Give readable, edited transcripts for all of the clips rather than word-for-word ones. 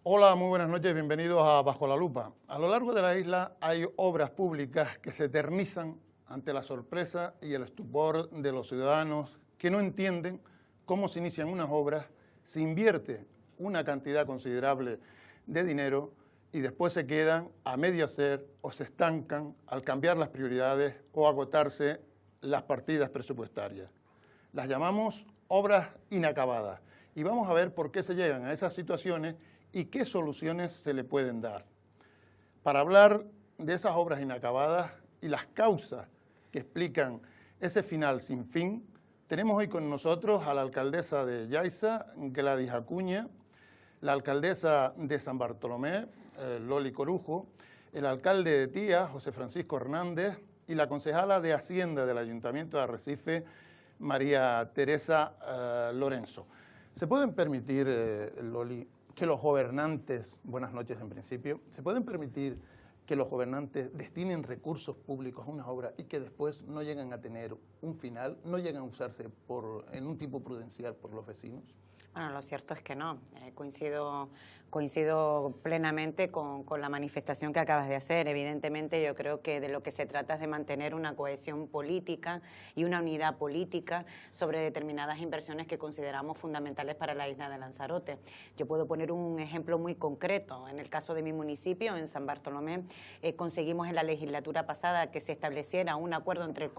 Hola, muy buenas noches, bienvenidos a Bajo la Lupa. A lo largo de la isla hay obras públicas que se eternizan ante la sorpresa y el estupor de los ciudadanos que no entienden cómo se inician unas obras, se invierte una cantidad considerable de dinero y después se quedan a medio hacer o se estancan al cambiar las prioridades o agotarse las partidas presupuestarias. Las llamamos obras inacabadas y vamos a ver por qué se llegan a esas situaciones y qué soluciones se le pueden dar. Para hablar de esas obras inacabadas y las causas que explican ese final sin fin, tenemos hoy con nosotros a la alcaldesa de Yaiza, Gladys Acuña, la alcaldesa de San Bartolomé, Loli Corujo, el alcalde de Tía, José Francisco Hernández, y la concejala de Hacienda del Ayuntamiento de Arrecife, María Teresa Lorenzo. ¿Se pueden permitir, Loli, que los gobernantes, buenas noches en principio, se pueden permitir que los gobernantes destinen recursos públicos a unas obras y que después no lleguen a tener un final, no lleguen a usarse en un tipo prudencial por los vecinos? Bueno, lo cierto es que no. Coincido plenamente con la manifestación que acabas de hacer. Evidentemente, yo creo que de lo que se trata es de mantener una cohesión política y una unidad política sobre determinadas inversiones que consideramos fundamentales para la isla de Lanzarote. Yo puedo poner un ejemplo muy concreto. En el caso de mi municipio, en San Bartolomé, conseguimos en la legislatura pasada que se estableciera un acuerdo entre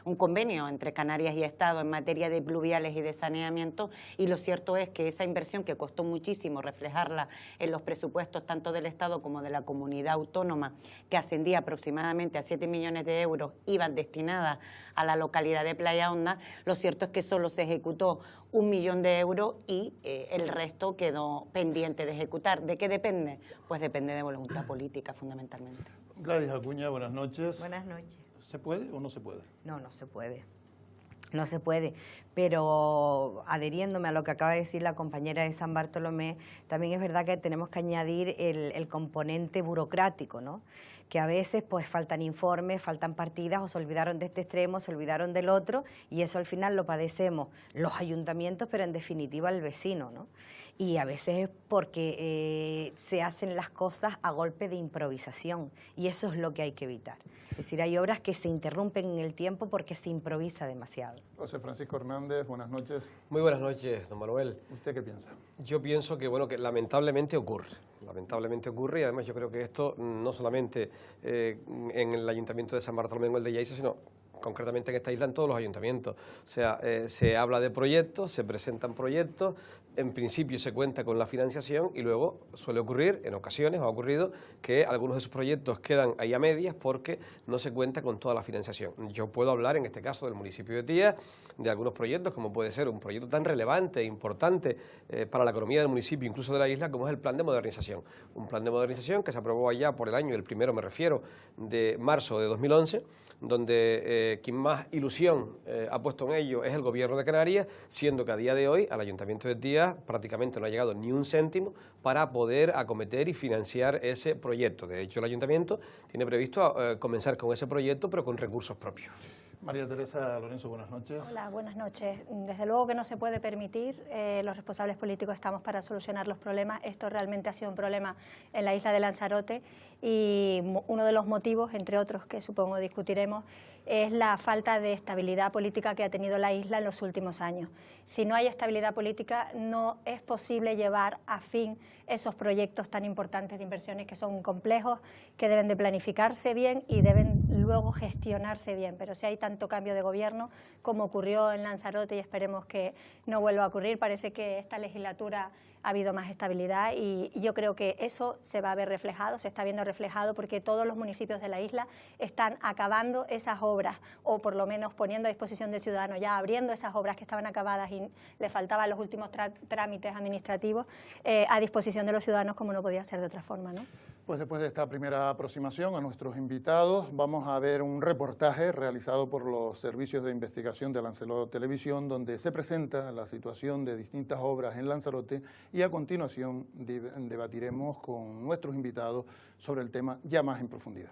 un convenio entre Canarias y Estado en materia de pluviales y de saneamiento, y lo cierto es que esa inversión, que costó muchísimo reflejarla en los presupuestos tanto del Estado como de la comunidad autónoma, que ascendía aproximadamente a 7 millones de euros, iban destinadas a la localidad de Playa Honda, lo cierto es que solo se ejecutó 1 millón de euros y el resto quedó pendiente de ejecutar. ¿De qué depende? Pues depende de voluntad política, fundamentalmente. Gladys Acuña, buenas noches. Buenas noches. ¿Se puede o no se puede? No, no se puede. No se puede, pero adheriéndome a lo que acaba de decir la compañera de San Bartolomé, también es verdad que tenemos que añadir el componente burocrático, ¿no? Que a veces pues faltan informes, faltan partidas, o se olvidaron de este extremo, se olvidaron del otro, y eso al final lo padecemos los ayuntamientos, pero en definitiva el vecino, ¿no? Y a veces es porque se hacen las cosas a golpe de improvisación, y eso es lo que hay que evitar. Es decir, hay obras que se interrumpen en el tiempo porque se improvisa demasiado. José Francisco Hernández, buenas noches. Muy buenas noches, don Manuel. ¿Usted qué piensa? Yo pienso que, bueno, que lamentablemente ocurre, y además yo creo que esto no solamente en el Ayuntamiento de San Bartolomé o el de Yaiza, sino concretamente en esta isla, en todos los ayuntamientos. O sea, se habla de proyectos, se presentan proyectos, en principio se cuenta con la financiación y luego suele ocurrir, en ocasiones ha ocurrido, que algunos de esos proyectos quedan ahí a medias porque no se cuenta con toda la financiación. Yo puedo hablar en este caso del municipio de Tía, de algunos proyectos, como puede ser un proyecto tan relevante e importante para la economía del municipio, incluso de la isla, como es el plan de modernización. Un plan de modernización que se aprobó allá por el año, el primero me refiero, de marzo de 2011, donde quien más ilusión ha puesto en ello es el Gobierno de Canarias, siendo que a día de hoy al Ayuntamiento de Tía prácticamente no ha llegado ni un céntimo para poder acometer y financiar ese proyecto. De hecho, el Ayuntamiento tiene previsto comenzar con ese proyecto, pero con recursos propios. María Teresa Lorenzo, buenas noches. Hola, buenas noches. Desde luego que no se puede permitir, los responsables políticos estamos para solucionar los problemas. Esto realmente ha sido un problema en la isla de Lanzarote y uno de los motivos, entre otros que supongo discutiremos, es la falta de estabilidad política que ha tenido la isla en los últimos años. Si no hay estabilidad política, no es posible llevar a fin esos proyectos tan importantes de inversiones que son complejos, que deben de planificarse bien y deben luego gestionarse bien. Pero si hay tanto cambio de gobierno como ocurrió en Lanzarote, y esperemos que no vuelva a ocurrir, parece que esta legislatura ha habido más estabilidad y yo creo que eso se va a ver reflejado, se está viendo reflejado porque todos los municipios de la isla están acabando esas obras o por lo menos poniendo a disposición del ciudadano, ya abriendo esas obras que estaban acabadas y le faltaban los últimos trámites administrativos a disposición de los ciudadanos, como no podía ser de otra forma, ¿no? Pues después de esta primera aproximación a nuestros invitados, vamos a ver un reportaje realizado por los servicios de investigación de Lancelot Televisión, donde se presenta la situación de distintas obras en Lanzarote y a continuación debatiremos con nuestros invitados sobre el tema ya más en profundidad.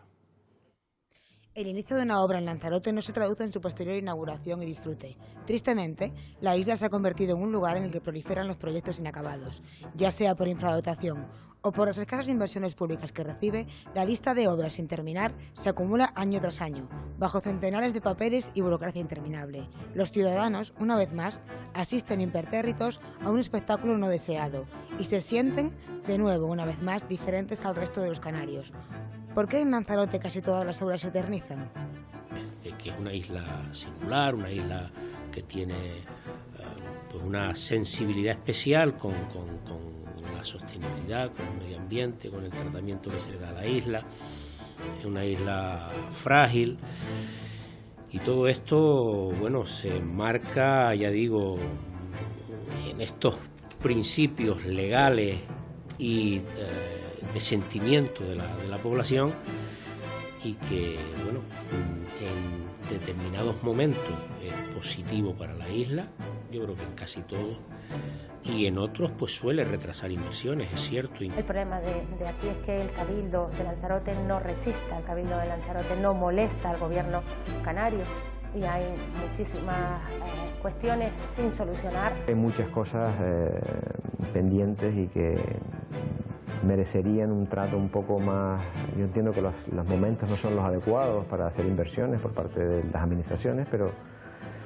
El inicio de una obra en Lanzarote no se traduce en su posterior inauguración y disfrute. Tristemente, la isla se ha convertido en un lugar en el que proliferan los proyectos inacabados. Ya sea por infradotación o por las escasas inversiones públicas que recibe, la lista de obras sin terminar se acumula año tras año, bajo centenares de papeles y burocracia interminable. Los ciudadanos, una vez más, asisten impertérritos a un espectáculo no deseado y se sienten, de nuevo, una vez más, diferentes al resto de los canarios. ¿Por qué en Lanzarote casi todas las obras se eternizan? Que es una isla singular, una isla que tiene pues una sensibilidad especial con la sostenibilidad, con el medio ambiente, con el tratamiento que se le da a la isla. Es una isla frágil y todo esto, bueno, se enmarca, ya digo, en estos principios legales y de sentimiento de la población, y que, bueno, en determinados momentos es positivo para la isla, yo creo que en casi todos, y en otros pues suele retrasar inversiones, es cierto. El problema de aquí es que el Cabildo de Lanzarote no rechista, el Cabildo de Lanzarote no molesta al gobierno canario, y hay muchísimas cuestiones sin solucionar. Hay muchas cosas pendientes y que merecerían un trato un poco más. Yo entiendo que los momentos no son los adecuados para hacer inversiones por parte de las administraciones, pero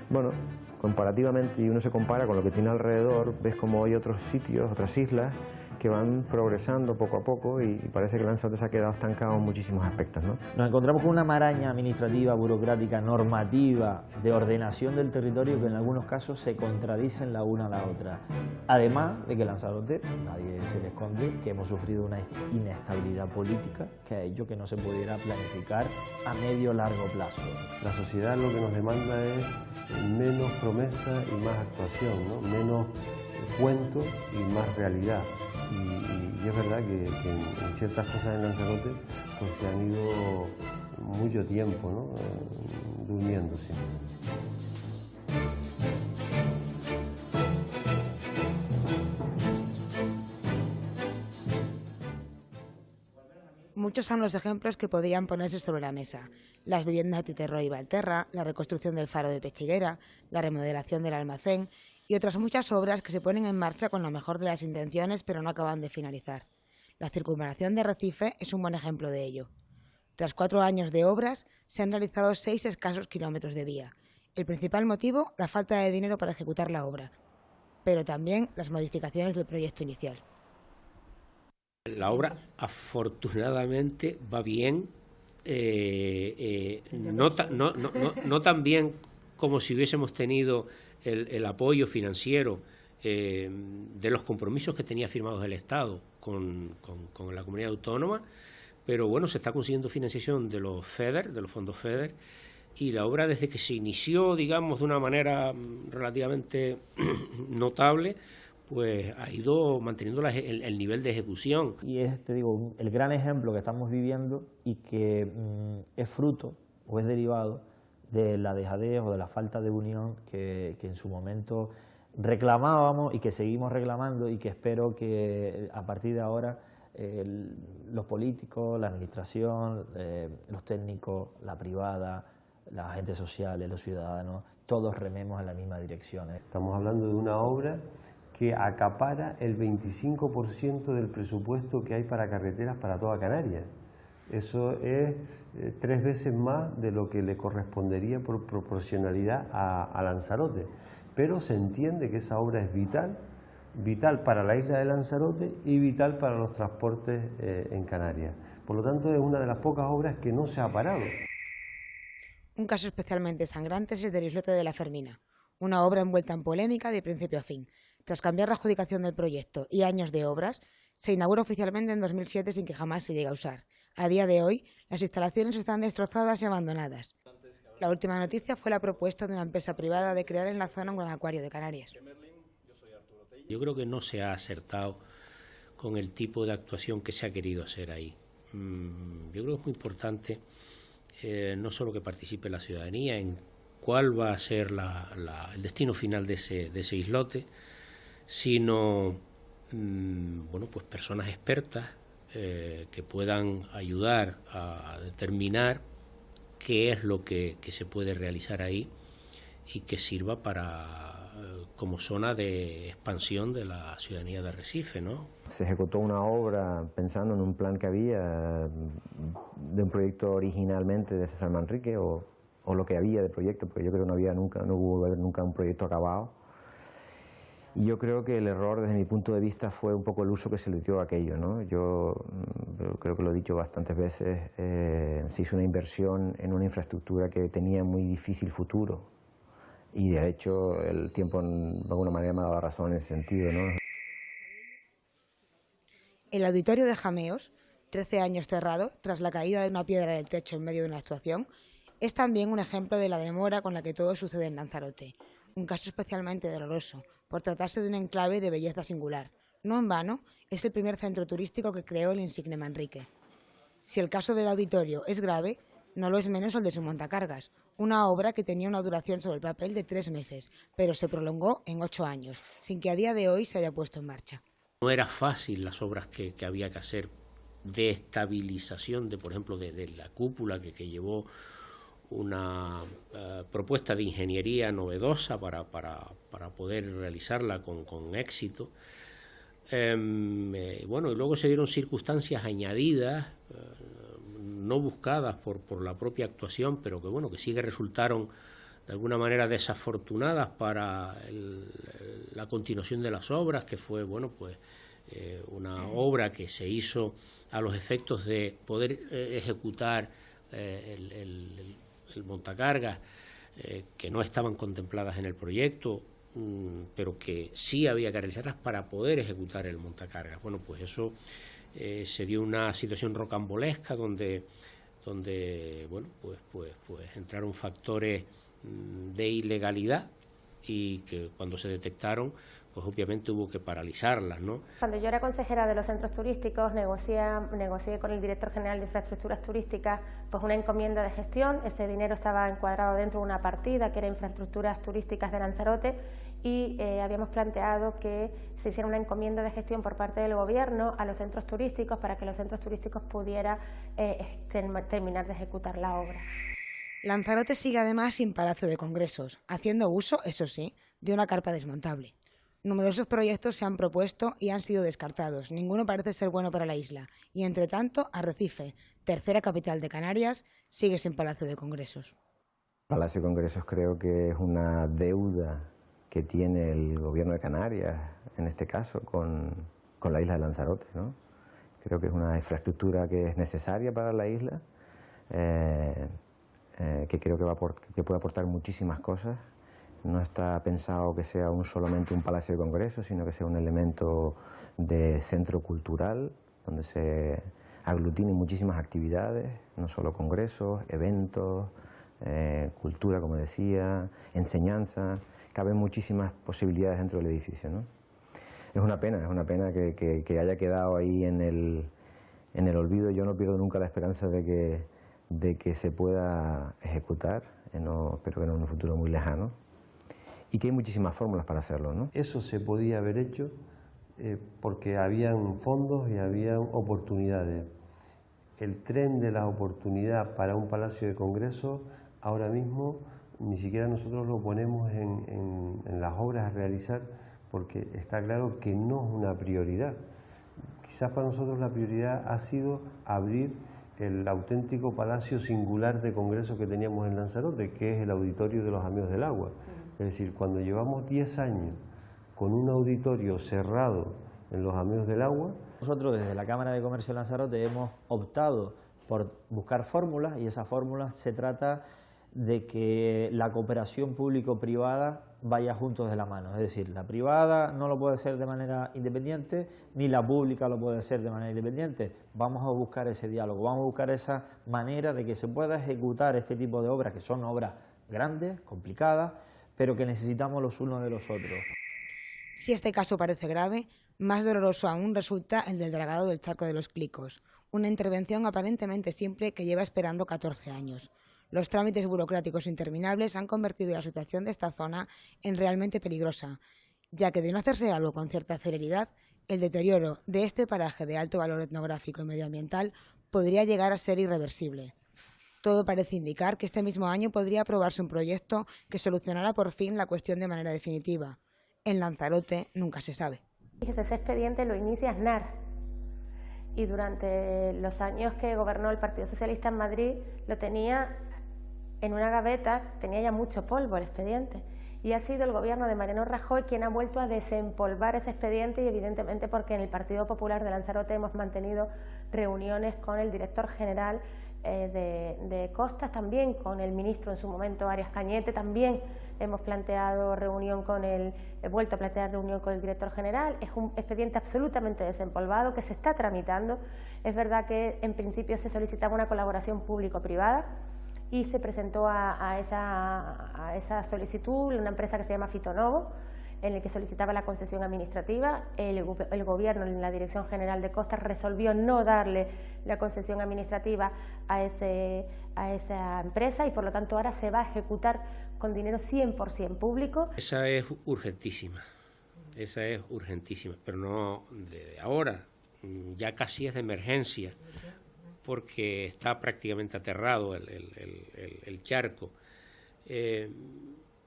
bueno, comparativamente, y uno se compara con lo que tiene alrededor, ves como hay otros sitios, otras islas que van progresando poco a poco, y parece que Lanzarote se ha quedado estancado en muchísimos aspectos, ¿no? Nos encontramos con una maraña administrativa, burocrática, normativa, de ordenación del territorio que en algunos casos se contradicen la una a la otra. Además de que Lanzarote, nadie se le esconde, que hemos sufrido una inestabilidad política que ha hecho que no se pudiera planificar a medio o largo plazo. La sociedad lo que nos demanda es menos promesa y más actuación, ¿no? Menos cuento y más realidad. Y es verdad que en ciertas cosas en Lanzarote pues se han ido mucho tiempo, ¿no? Durmiendo siempre. Muchos son los ejemplos que podrían ponerse sobre la mesa. Las viviendas de Titerroa y Valterra, la reconstrucción del faro de Pechiguera, la remodelación del almacén y otras muchas obras que se ponen en marcha con la mejor de las intenciones pero no acaban de finalizar. La circunvalación de Arrecife es un buen ejemplo de ello. Tras 4 años de obras, se han realizado 6 escasos kilómetros de vía. El principal motivo, la falta de dinero para ejecutar la obra, pero también las modificaciones del proyecto inicial. La obra afortunadamente va bien, no tan bien como si hubiésemos tenido el apoyo financiero de los compromisos que tenía firmados el Estado con la comunidad autónoma, pero bueno, se está consiguiendo financiación de los FEDER, de los fondos FEDER, y la obra, desde que se inició, digamos, de una manera relativamente notable, pues ha ido manteniendo el nivel de ejecución. Y es, te digo, el gran ejemplo que estamos viviendo y que es fruto o es derivado de la dejadez o de la falta de unión que en su momento reclamábamos y que seguimos reclamando, y que espero que a partir de ahora los políticos, la administración, los técnicos, la privada, las agentes sociales, los ciudadanos, todos rememos en la misma dirección. Estamos hablando de una obra que acapara el 25% del presupuesto que hay para carreteras para toda Canarias. Eso es 3 veces más de lo que le correspondería por proporcionalidad a Lanzarote. Pero se entiende que esa obra es vital, vital para la isla de Lanzarote y vital para los transportes en Canarias. Por lo tanto, es una de las pocas obras que no se ha parado. Un caso especialmente sangrante es el del islote de la Fermina, una obra envuelta en polémica de principio a fin. Tras cambiar la adjudicación del proyecto y años de obras, se inaugura oficialmente en 2007 sin que jamás se llegue a usar. A día de hoy, las instalaciones están destrozadas y abandonadas. La última noticia fue la propuesta de una empresa privada de crear en la zona un gran acuario de Canarias. Yo creo que no se ha acertado con el tipo de actuación que se ha querido hacer ahí. Yo creo que es muy importante no solo que participe la ciudadanía en cuál va a ser el destino final de ese islote, sino bueno, pues personas expertas que puedan ayudar a determinar qué es lo que se puede realizar ahí y que sirva como zona de expansión de la ciudadanía de Arrecife, ¿no? Se ejecutó una obra pensando en un plan que había de un proyecto originalmente de César Manrique o lo que había de proyecto, porque yo creo que no hubo nunca un proyecto acabado. Y yo creo que el error desde mi punto de vista fue un poco el uso que se le dio a aquello, ¿no? Yo creo que lo he dicho bastantes veces, se hizo una inversión en una infraestructura que tenía muy difícil futuro. Y de hecho el tiempo de alguna manera me ha dado razón en ese sentido, ¿no? El auditorio de Jameos, 13 años cerrado tras la caída de una piedra del techo en medio de una actuación, es también un ejemplo de la demora con la que todo sucede en Lanzarote. Un caso especialmente doloroso, por tratarse de un enclave de belleza singular. No en vano, es el primer centro turístico que creó el insigne Manrique. Si el caso del auditorio es grave, no lo es menos el de su montacargas, una obra que tenía una duración sobre el papel de 3 meses, pero se prolongó en 8 años, sin que a día de hoy se haya puesto en marcha. No era fácil las obras que había que hacer de estabilización, por ejemplo, de la cúpula que llevó una propuesta de ingeniería novedosa para poder realizarla con éxito. Bueno, y luego se dieron circunstancias añadidas, no buscadas por la propia actuación, pero que bueno, que sí que resultaron de alguna manera desafortunadas para la continuación de las obras, que fue bueno pues una obra que se hizo a los efectos de poder ejecutar el montacargas, que no estaban contempladas en el proyecto, pero que sí había que realizarlas para poder ejecutar el montacargas. Bueno, pues eso se dio una situación rocambolesca donde bueno, pues entraron factores de ilegalidad y que cuando se detectaron, pues obviamente hubo que paralizarlas, ¿no? Cuando yo era consejera de los centros turísticos, negocié con el director general de infraestructuras turísticas pues una encomienda de gestión. Ese dinero estaba encuadrado dentro de una partida que era infraestructuras turísticas de Lanzarote, y habíamos planteado que se hiciera una encomienda de gestión por parte del gobierno a los centros turísticos para que los centros turísticos pudieran terminar de ejecutar la obra. Lanzarote sigue además sin palacio de congresos, haciendo uso, eso sí, de una carpa desmontable. Numerosos proyectos se han propuesto y han sido descartados. Ninguno parece ser bueno para la isla. Y entre tanto, Arrecife, tercera capital de Canarias, sigue sin palacio de congresos. Palacio de Congresos creo que es una deuda que tiene el gobierno de Canarias, en este caso, con la isla de Lanzarote, ¿no? Creo que es una infraestructura que es necesaria para la isla, que creo que puede aportar muchísimas cosas. No está pensado que sea solamente un palacio de congresos, sino que sea un elemento de centro cultural, donde se aglutinen muchísimas actividades, no solo congresos, eventos, cultura, como decía, enseñanza. Caben muchísimas posibilidades dentro del edificio, ¿no? Es una pena que haya quedado ahí en el olvido. Yo no pierdo nunca la esperanza de que se pueda ejecutar, espero que no en un futuro muy lejano, y que hay muchísimas fórmulas para hacerlo, ¿no? Eso se podía haber hecho porque habían fondos y habían oportunidades. El tren de la oportunidad para un palacio de congreso ahora mismo ni siquiera nosotros lo ponemos en las obras a realizar, porque está claro que no es una prioridad. Quizás para nosotros la prioridad ha sido abrir el auténtico palacio singular de congresos que teníamos en Lanzarote, que es el auditorio de los Amigos del Agua. Es decir, cuando llevamos 10 años con un auditorio cerrado en los Amigos del Agua... Nosotros desde la Cámara de Comercio de Lanzarote hemos optado por buscar fórmulas, y esa fórmula se trata de que la cooperación público-privada vaya juntos de la mano. Es decir, la privada no lo puede hacer de manera independiente, ni la pública lo puede hacer de manera independiente. Vamos a buscar ese diálogo, vamos a buscar esa manera de que se pueda ejecutar este tipo de obras, que son obras grandes, complicadas, pero que necesitamos los unos de los otros. Si este caso parece grave, más doloroso aún resulta el del dragado del Charco de los Clicos, una intervención aparentemente simple que lleva esperando 14 años. Los trámites burocráticos interminables han convertido la situación de esta zona en realmente peligrosa, ya que de no hacerse algo con cierta celeridad, el deterioro de este paraje de alto valor etnográfico y medioambiental podría llegar a ser irreversible. Todo parece indicar que este mismo año podría aprobarse un proyecto que solucionará por fin la cuestión de manera definitiva. En Lanzarote nunca se sabe. Ese expediente lo inicia Aznar y durante los años que gobernó el Partido Socialista en Madrid lo tenía en una gaveta, tenía ya mucho polvo el expediente. Y ha sido el gobierno de Mariano Rajoy quien ha vuelto a desempolvar ese expediente y evidentemente porque en el Partido Popular de Lanzarote hemos mantenido reuniones con el director general de Costas, también con el ministro en su momento, Arias Cañete, también hemos planteado reunión con he vuelto a plantear reunión con el director general. Es un expediente absolutamente desempolvado que se está tramitando. Es verdad que en principio se solicitaba una colaboración público-privada y se presentó a esa solicitud una empresa que se llama Fitonovo, en el que solicitaba la concesión administrativa. El gobierno, en la Dirección General de Costas, resolvió no darle la concesión administrativa a esa empresa y por lo tanto ahora se va a ejecutar con dinero 100% público. Esa es urgentísima, pero no de ahora, ya casi es de emergencia, porque está prácticamente aterrado el charco.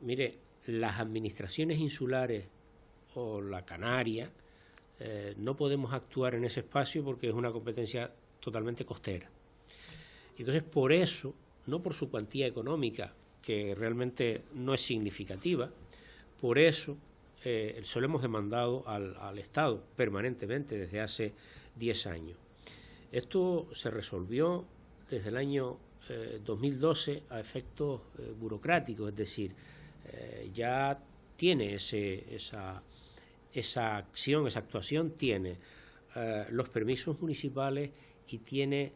Mire, las administraciones insulares o la Canaria no podemos actuar en ese espacio porque es una competencia totalmente costera. Entonces, por eso, no por su cuantía económica, que realmente no es significativa, por eso se lo hemos demandado al Estado permanentemente desde hace 10 años. Esto se resolvió desde el año 2012 a efectos burocráticos, es decir, ya tiene esa acción, esa actuación, tiene los permisos municipales y tiene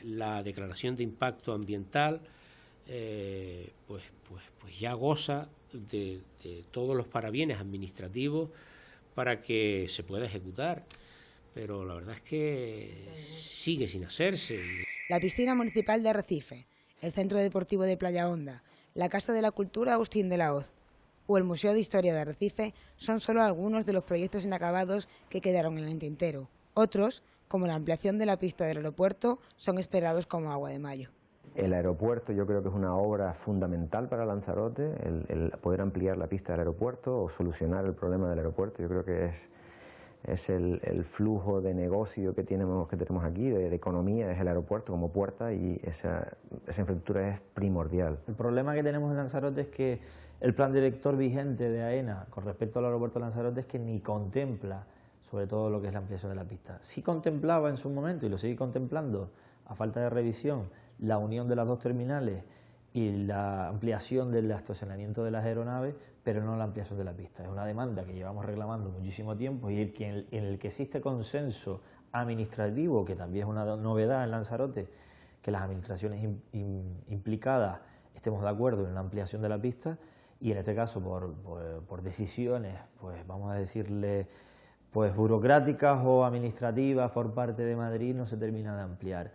la declaración de impacto ambiental, pues ya goza de todos los parabienes administrativos para que se pueda ejecutar, pero la verdad es que sigue sin hacerse. La piscina municipal de Arrecife, el Centro Deportivo de Playa Honda, la Casa de la Cultura Agustín de la Hoz o el Museo de Historia de Arrecife son solo algunos de los proyectos inacabados que quedaron en el tintero. Otros, como la ampliación de la pista del aeropuerto, son esperados como agua de mayo. El aeropuerto yo creo que es una obra fundamental para Lanzarote, el poder ampliar la pista del aeropuerto o solucionar el problema del aeropuerto. Yo creo que es el flujo de negocio que tenemos aquí, de economía, es el aeropuerto como puerta y esa infraestructura es primordial. El problema que tenemos en Lanzarote es que el plan director vigente de AENA con respecto al aeropuerto de Lanzarote es que ni contempla sobre todo lo que es la ampliación de la pista. Sí contemplaba en su momento y lo sigue contemplando, a falta de revisión, la unión de las dos terminales y la ampliación del estacionamiento de las aeronaves, pero no la ampliación de la pista. Es una demanda que llevamos reclamando muchísimo tiempo y en el que existe consenso administrativo, que también es una novedad en Lanzarote, que las administraciones implicadas estemos de acuerdo en la ampliación de la pista y en este caso por decisiones, pues vamos a decirle, pues burocráticas o administrativas por parte de Madrid no se termina de ampliar.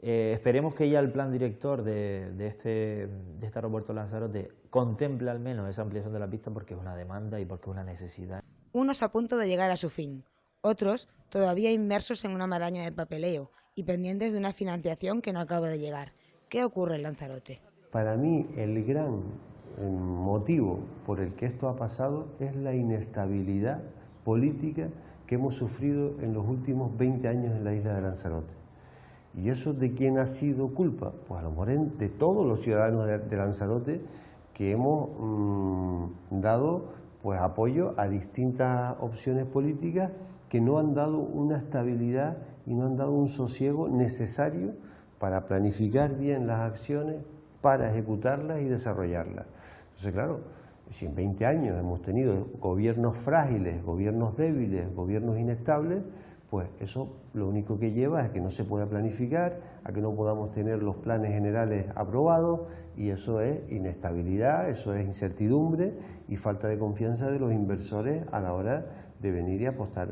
Esperemos que ya el plan director de este aeropuerto de Lanzarote contemple al menos esa ampliación de la pista porque es una demanda y porque es una necesidad. Unos a punto de llegar a su fin, otros todavía inmersos en una maraña de papeleo y pendientes de una financiación que no acaba de llegar. ¿Qué ocurre en Lanzarote? Para mí el gran motivo por el que esto ha pasado es la inestabilidad política que hemos sufrido en los últimos 20 años en la isla de Lanzarote. ¿Y eso de quién ha sido culpa? Pues a lo mejor de todos los ciudadanos de Lanzarote que hemos dado pues apoyo a distintas opciones políticas que no han dado una estabilidad y no han dado un sosiego necesario para planificar bien las acciones, para ejecutarlas y desarrollarlas. Entonces, claro, si en 20 años hemos tenido gobiernos frágiles, gobiernos débiles, gobiernos inestables, pues eso lo único que lleva es que no se pueda planificar, a que no podamos tener los planes generales aprobados y eso es inestabilidad, eso es incertidumbre y falta de confianza de los inversores a la hora de venir y apostar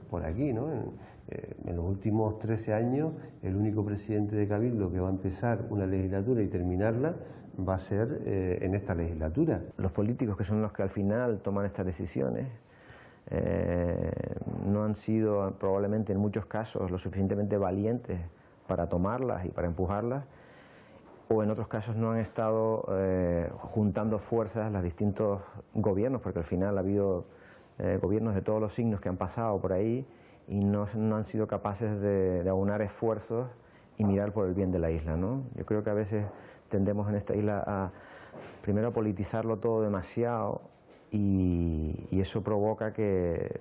por aquí, ¿no? En los últimos 13 años el único presidente de Cabildo que va a empezar una legislatura y terminarla va a ser en esta legislatura. Los políticos que son los que al final toman estas decisiones no han sido probablemente en muchos casos lo suficientemente valientes para tomarlas y para empujarlas o en otros casos no han estado juntando fuerzas los distintos gobiernos, porque al final ha habido gobiernos de todos los signos que han pasado por ahí y no han sido capaces de aunar esfuerzos y mirar por el bien de la isla, ¿no? Yo creo que a veces tendemos en esta isla primero a politizarlo todo demasiado y eso provoca que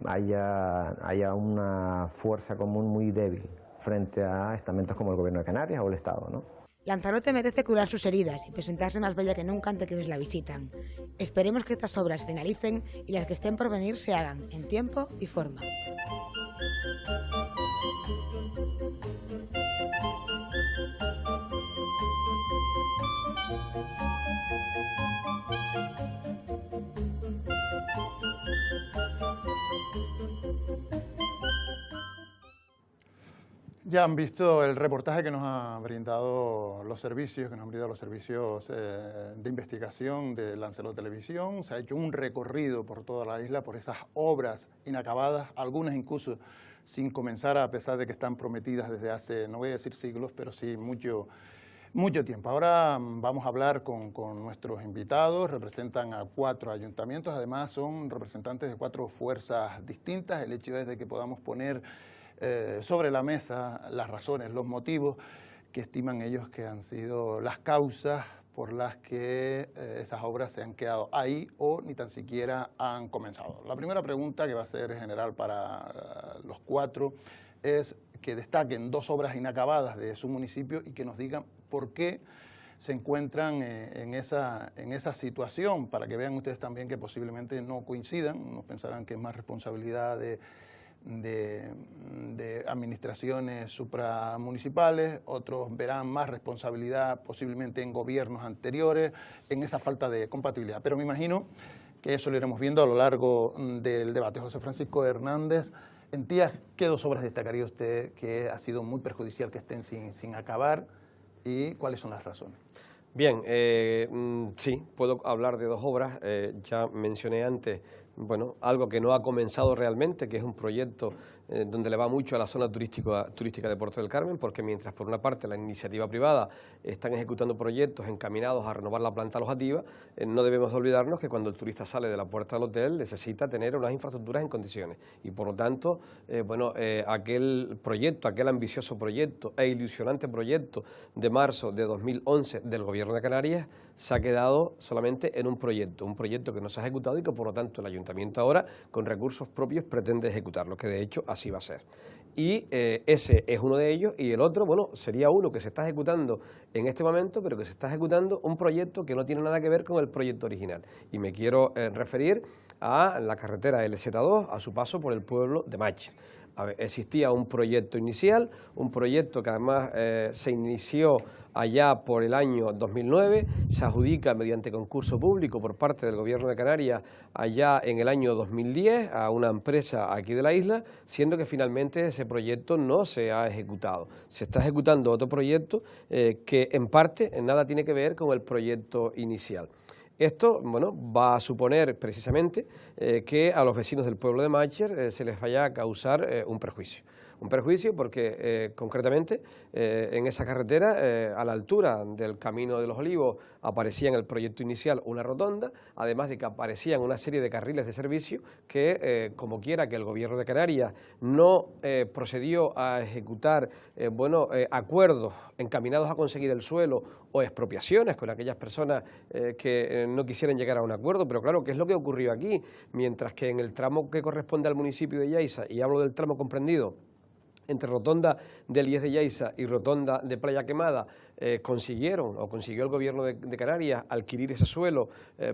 haya una fuerza común muy débil frente a estamentos como el Gobierno de Canarias o el Estado, ¿no? Lanzarote merece curar sus heridas y presentarse más bella que nunca ante quienes la visitan. Esperemos que estas obras finalicen y las que estén por venir se hagan en tiempo y forma. Ya han visto el reportaje que nos han brindado los servicios, de investigación de Lanzarote Televisión. Se ha hecho un recorrido por toda la isla, por esas obras inacabadas, algunas incluso sin comenzar, a pesar de que están prometidas desde hace, no voy a decir siglos, pero sí mucho tiempo. Ahora vamos a hablar con nuestros invitados. Representan a 4 ayuntamientos, además son representantes de 4 fuerzas distintas. El hecho es de que podamos poner sobre la mesa las razones, los motivos que estiman ellos que han sido las causas por las que esas obras se han quedado ahí o ni tan siquiera han comenzado. La primera pregunta, que va a ser general para los 4, es que destaquen 2 obras inacabadas de su municipio y que nos digan por qué se encuentran en esa situación, para que vean ustedes también que posiblemente no coincidan. Unos pensarán que es más responsabilidad de administraciones supramunicipales, otros verán más responsabilidad posiblemente en gobiernos anteriores, en esa falta de compatibilidad. Pero me imagino que eso lo iremos viendo a lo largo del debate. José Francisco Hernández, en Tías, ¿qué 2 obras destacaría usted que ha sido muy perjudicial que estén sin acabar y cuáles son las razones? Bien, sí, puedo hablar de 2 obras. Ya mencioné antes, bueno, algo que no ha comenzado realmente, que es un proyecto donde le va mucho a la zona turística de Puerto del Carmen, porque mientras por una parte la iniciativa privada están ejecutando proyectos encaminados a renovar la planta alojativa, no debemos olvidarnos que cuando el turista sale de la puerta del hotel necesita tener unas infraestructuras en condiciones y por lo tanto, aquel proyecto, aquel ambicioso proyecto e ilusionante proyecto de marzo de 2011 del Gobierno de Canarias se ha quedado solamente en un proyecto que no se ha ejecutado y que por lo tanto el Ayuntamiento ahora con recursos propios pretende ejecutarlo, que de hecho así va a ser. Y ese es uno de ellos, y el otro, bueno, sería uno que se está ejecutando en este momento, pero que se está ejecutando un proyecto que no tiene nada que ver con el proyecto original. Y me quiero referir a la carretera LZ2, a su paso por el pueblo de Mácher. Existía un proyecto inicial, un proyecto que además se inició allá por el año 2009, se adjudica mediante concurso público por parte del Gobierno de Canarias allá en el año 2010 a una empresa aquí de la isla, siendo que finalmente ese proyecto no se ha ejecutado. Se está ejecutando otro proyecto que en parte nada tiene que ver con el proyecto inicial. Esto, bueno, va a suponer precisamente que a los vecinos del pueblo de Mácher se les vaya a causar un perjuicio. Un perjuicio porque concretamente en esa carretera, a la altura del Camino de los Olivos, aparecía en el proyecto inicial una rotonda, además de que aparecían una serie de carriles de servicio que, como quiera que el Gobierno de Canarias no procedió a ejecutar acuerdos encaminados a conseguir el suelo o expropiaciones con aquellas personas que no quisieran llegar a un acuerdo, pero claro, ¿qué es lo que ocurrió aquí? Mientras que en el tramo que corresponde al municipio de Yaiza, y hablo del tramo comprendido entre Rotonda del IES de Yaiza y Rotonda de Playa Quemada, consiguió el Gobierno de Canarias adquirir ese suelo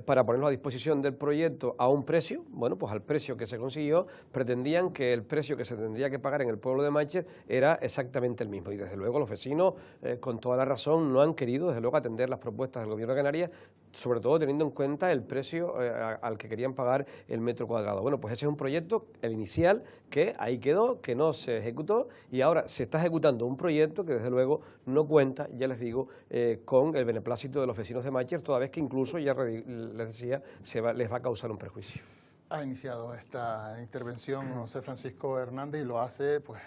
para ponerlo a disposición del proyecto a un precio. Bueno, pues al precio que se consiguió, pretendían que el precio que se tendría que pagar en el pueblo de Mácher era exactamente el mismo, y desde luego los vecinos, con toda la razón, no han querido desde luego atender las propuestas del Gobierno de Canarias, sobre todo teniendo en cuenta el precio al que querían pagar el metro cuadrado. Bueno, pues ese es un proyecto, el inicial, que ahí quedó, que no se ejecutó, y ahora se está ejecutando un proyecto que desde luego no cuenta, ya les digo, con el beneplácito de los vecinos de Mácher, toda vez que incluso, ya les decía, les va a causar un perjuicio. ha iniciado esta intervención José Francisco Hernández y lo hace pues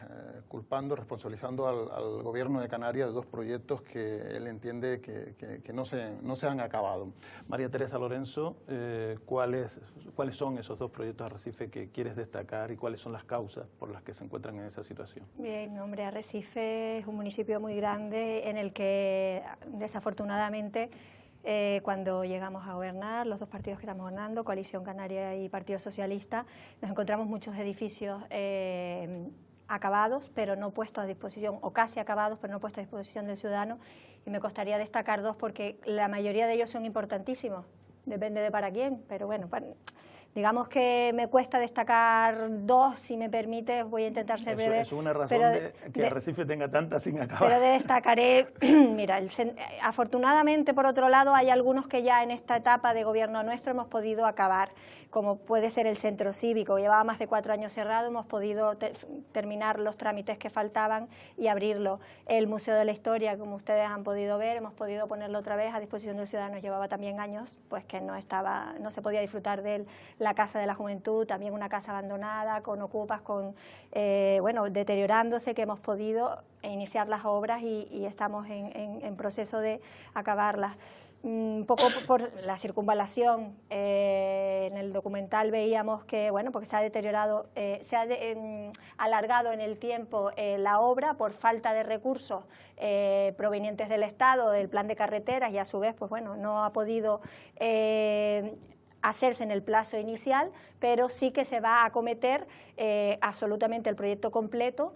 culpando, responsabilizando al gobierno de Canarias de dos proyectos que él entiende que no se han acabado. María Teresa Lorenzo, ¿cuáles son esos dos proyectos de Arrecife que quieres destacar y cuáles son las causas por las que se encuentran en esa situación? Bien, hombre, Arrecife es un municipio muy grande en el que desafortunadamente cuando llegamos a gobernar, los dos partidos que estamos gobernando, Coalición Canaria y Partido Socialista, nos encontramos muchos edificios acabados, pero no puestos a disposición, o casi acabados, pero no puestos a disposición del ciudadano, y me costaría destacar dos porque la mayoría de ellos son importantísimos, depende de para quién, pero bueno, digamos que me cuesta destacar dos, si me permite, voy a intentar ser breve. Es una razón de que Arrecife tenga tantas sin acabar. Pero destacaré, mira, afortunadamente, por otro lado, hay algunos que ya en esta etapa de gobierno nuestro hemos podido acabar, como puede ser el centro cívico, llevaba más de 4 años cerrado, hemos podido terminar los trámites que faltaban y abrirlo. El Museo de la Historia, como ustedes han podido ver, hemos podido ponerlo otra vez a disposición del ciudadano, llevaba también años, pues que no se podía disfrutar de él. La Casa de la Juventud, también una casa abandonada, con ocupas, deteriorándose, que hemos podido iniciar las obras y estamos en proceso de acabarlas. Un poco por la circunvalación, en el documental veíamos que, porque se ha deteriorado, se ha alargado en el tiempo la obra por falta de recursos provenientes del Estado, del plan de carreteras, y a su vez, no ha podido hacerse en el plazo inicial, pero sí que se va a acometer absolutamente el proyecto completo,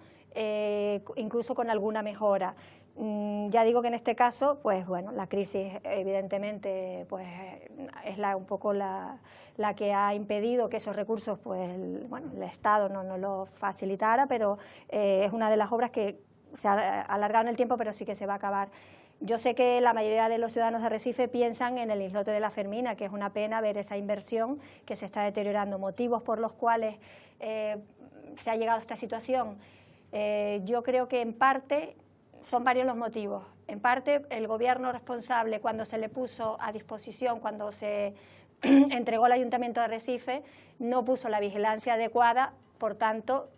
incluso con alguna mejora. Ya digo que en este caso, la crisis evidentemente es un poco la que ha impedido que esos recursos, el Estado no lo facilitara, pero es una de las obras que se ha alargado en el tiempo, pero sí que se va a acabar. Yo sé que la mayoría de los ciudadanos de Arrecife piensan en el islote de la Fermina, que es una pena ver esa inversión que se está deteriorando. Motivos por los cuales se ha llegado a esta situación. Yo creo que en parte son varios los motivos. En parte el gobierno responsable, cuando se le puso a disposición, cuando se entregó al Ayuntamiento de Arrecife, no puso la vigilancia adecuada. Por tanto,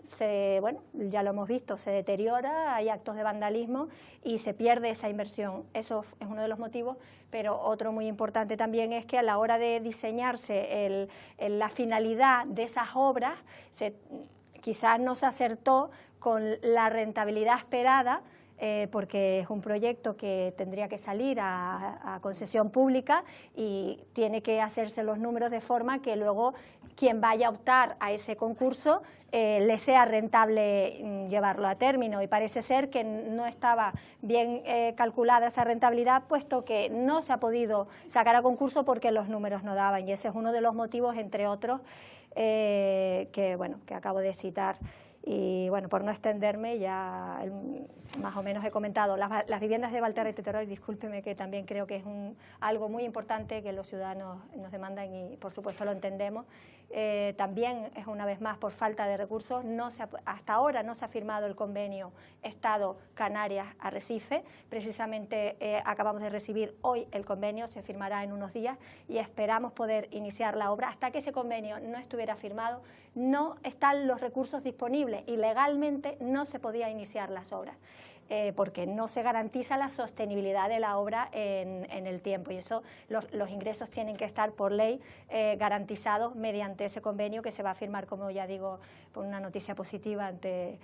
ya lo hemos visto, se deteriora, hay actos de vandalismo y se pierde esa inversión. Eso es uno de los motivos, pero otro muy importante también es que a la hora de diseñarse la finalidad de esas obras, quizás no se acertó con la rentabilidad esperada, porque es un proyecto que tendría que salir a concesión pública y tiene que hacerse los números de forma que luego quien vaya a optar a ese concurso le sea rentable llevarlo a término, y parece ser que no estaba bien calculada esa rentabilidad, puesto que no se ha podido sacar a concurso porque los números no daban, y ese es uno de los motivos, entre otros, que acabo de citar. Y por no extenderme, ya más o menos he comentado las viviendas de Valterra y Teteroy. Discúlpeme, que también creo que es algo muy importante que los ciudadanos nos demandan y por supuesto lo entendemos. También es una vez más por falta de recursos. Hasta ahora no se ha firmado el convenio Estado-Canarias-Arrecife. Precisamente acabamos de recibir hoy el convenio, se firmará en unos días y esperamos poder iniciar la obra. Hasta que ese convenio no estuviera firmado, no están los recursos disponibles y legalmente no se podía iniciar las obras. Porque no se garantiza la sostenibilidad de la obra en el tiempo, y eso los ingresos tienen que estar por ley garantizados mediante ese convenio que se va a firmar, como ya digo, por una noticia positiva ante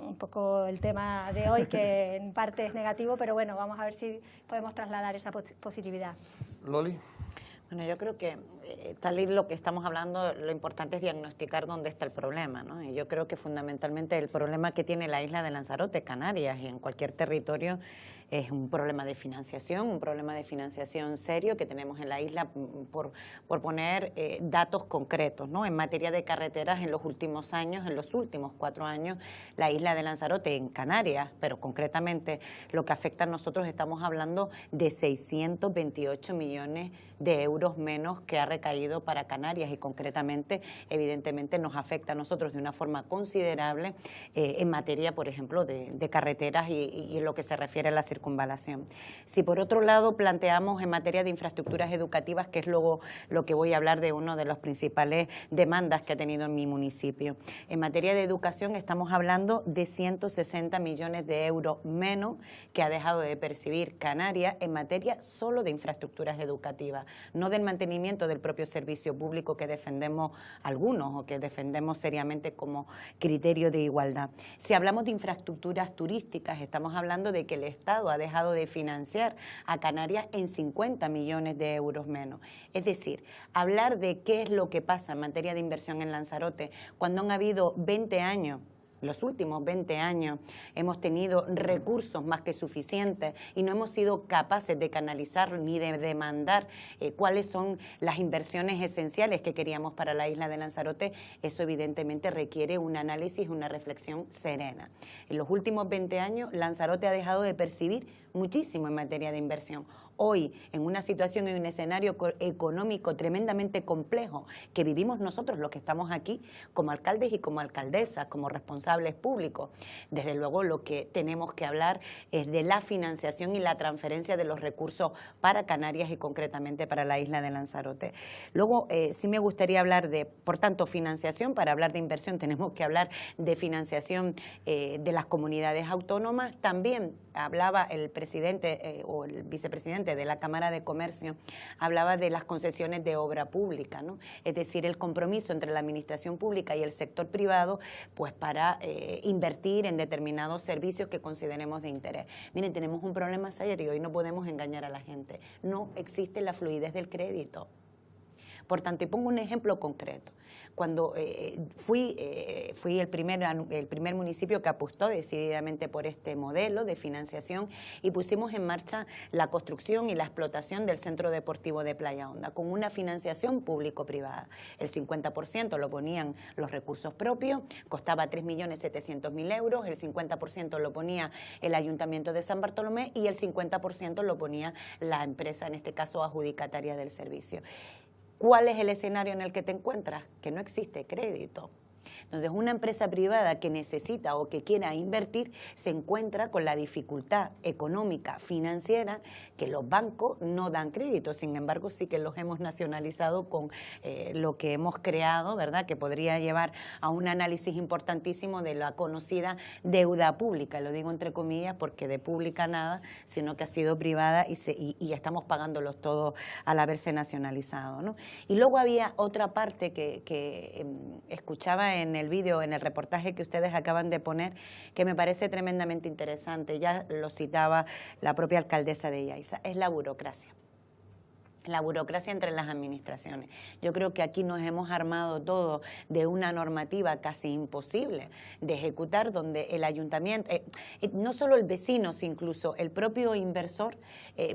un poco el tema de hoy, que en parte es negativo, pero vamos a ver si podemos trasladar esa positividad. Loli. Bueno, yo creo que tal y lo que estamos hablando, lo importante es diagnosticar dónde está el problema, ¿no? Y yo creo que fundamentalmente el problema que tiene la isla de Lanzarote, Canarias y en cualquier territorio es un problema de financiación serio que tenemos en la isla, por poner datos concretos, ¿no? En materia de carreteras, en los últimos 4 años, la isla de Lanzarote en Canarias, pero concretamente lo que afecta a nosotros, estamos hablando de 628 millones de euros menos que ha recaído para Canarias, y concretamente, evidentemente, nos afecta a nosotros de una forma considerable en materia, por ejemplo, de carreteras y en lo que se refiere a la circulación circunvalación. Si por otro lado planteamos en materia de infraestructuras educativas, que es luego lo que voy a hablar de una de las principales demandas que ha tenido en mi municipio. En materia de educación estamos hablando de 160 millones de euros menos que ha dejado de percibir Canarias en materia solo de infraestructuras educativas, no del mantenimiento del propio servicio público que defendemos algunos o que defendemos seriamente como criterio de igualdad. Si hablamos de infraestructuras turísticas, estamos hablando de que el Estado ha dejado de financiar a Canarias en 50 millones de euros menos. Es decir, hablar de qué es lo que pasa en materia de inversión en Lanzarote cuando han habido 20 años, los últimos 20 años hemos tenido recursos más que suficientes y no hemos sido capaces de canalizar ni de demandar cuáles son las inversiones esenciales que queríamos para la isla de Lanzarote. Eso evidentemente requiere un análisis, una reflexión serena. En los últimos 20 años Lanzarote ha dejado de percibir muchísimo en materia de inversión. Hoy, en una situación y un escenario económico tremendamente complejo que vivimos nosotros, los que estamos aquí, como alcaldes y como alcaldesas, como responsables públicos, desde luego lo que tenemos que hablar es de la financiación y la transferencia de los recursos para Canarias y concretamente para la isla de Lanzarote. Luego, sí me gustaría hablar de, por tanto, financiación. Para hablar de inversión tenemos que hablar de financiación de las comunidades autónomas. También hablaba el presidente o el vicepresidente de la Cámara de Comercio, hablaba de las concesiones de obra pública, ¿no? Es decir, el compromiso entre la administración pública y el sector privado pues para invertir en determinados servicios que consideremos de interés. Miren, tenemos un problema serio y no podemos engañar a la gente. No existe la fluidez del crédito. Por tanto, y pongo un ejemplo concreto. Cuando fui el primer municipio que apostó decididamente por este modelo de financiación y pusimos en marcha la construcción y la explotación del Centro Deportivo de Playa Honda con una financiación público-privada. El 50% lo ponían los recursos propios, costaba 3.700.000 euros, el 50% lo ponía el Ayuntamiento de San Bartolomé y el 50% lo ponía la empresa, en este caso adjudicataria del servicio. ¿Cuál es el escenario en el que te encuentras? Que no existe crédito. Entonces, una empresa privada que necesita o que quiera invertir se encuentra con la dificultad económica, financiera, que los bancos no dan crédito. Sin embargo, sí que los hemos nacionalizado con lo que hemos creado, ¿verdad?, que podría llevar a un análisis importantísimo de la conocida deuda pública. Lo digo entre comillas porque de pública nada, sino que ha sido privada y estamos pagándolos todos al haberse nacionalizado, ¿no? Y luego había otra parte que escuchaba en el vídeo, en el reportaje que ustedes acaban de poner, que me parece tremendamente interesante. Ya lo citaba la propia alcaldesa de Yaiza, es la burocracia. La burocracia entre las administraciones. Yo creo que aquí nos hemos armado todo de una normativa casi imposible de ejecutar, donde el ayuntamiento, no solo el vecino, sino incluso el propio inversor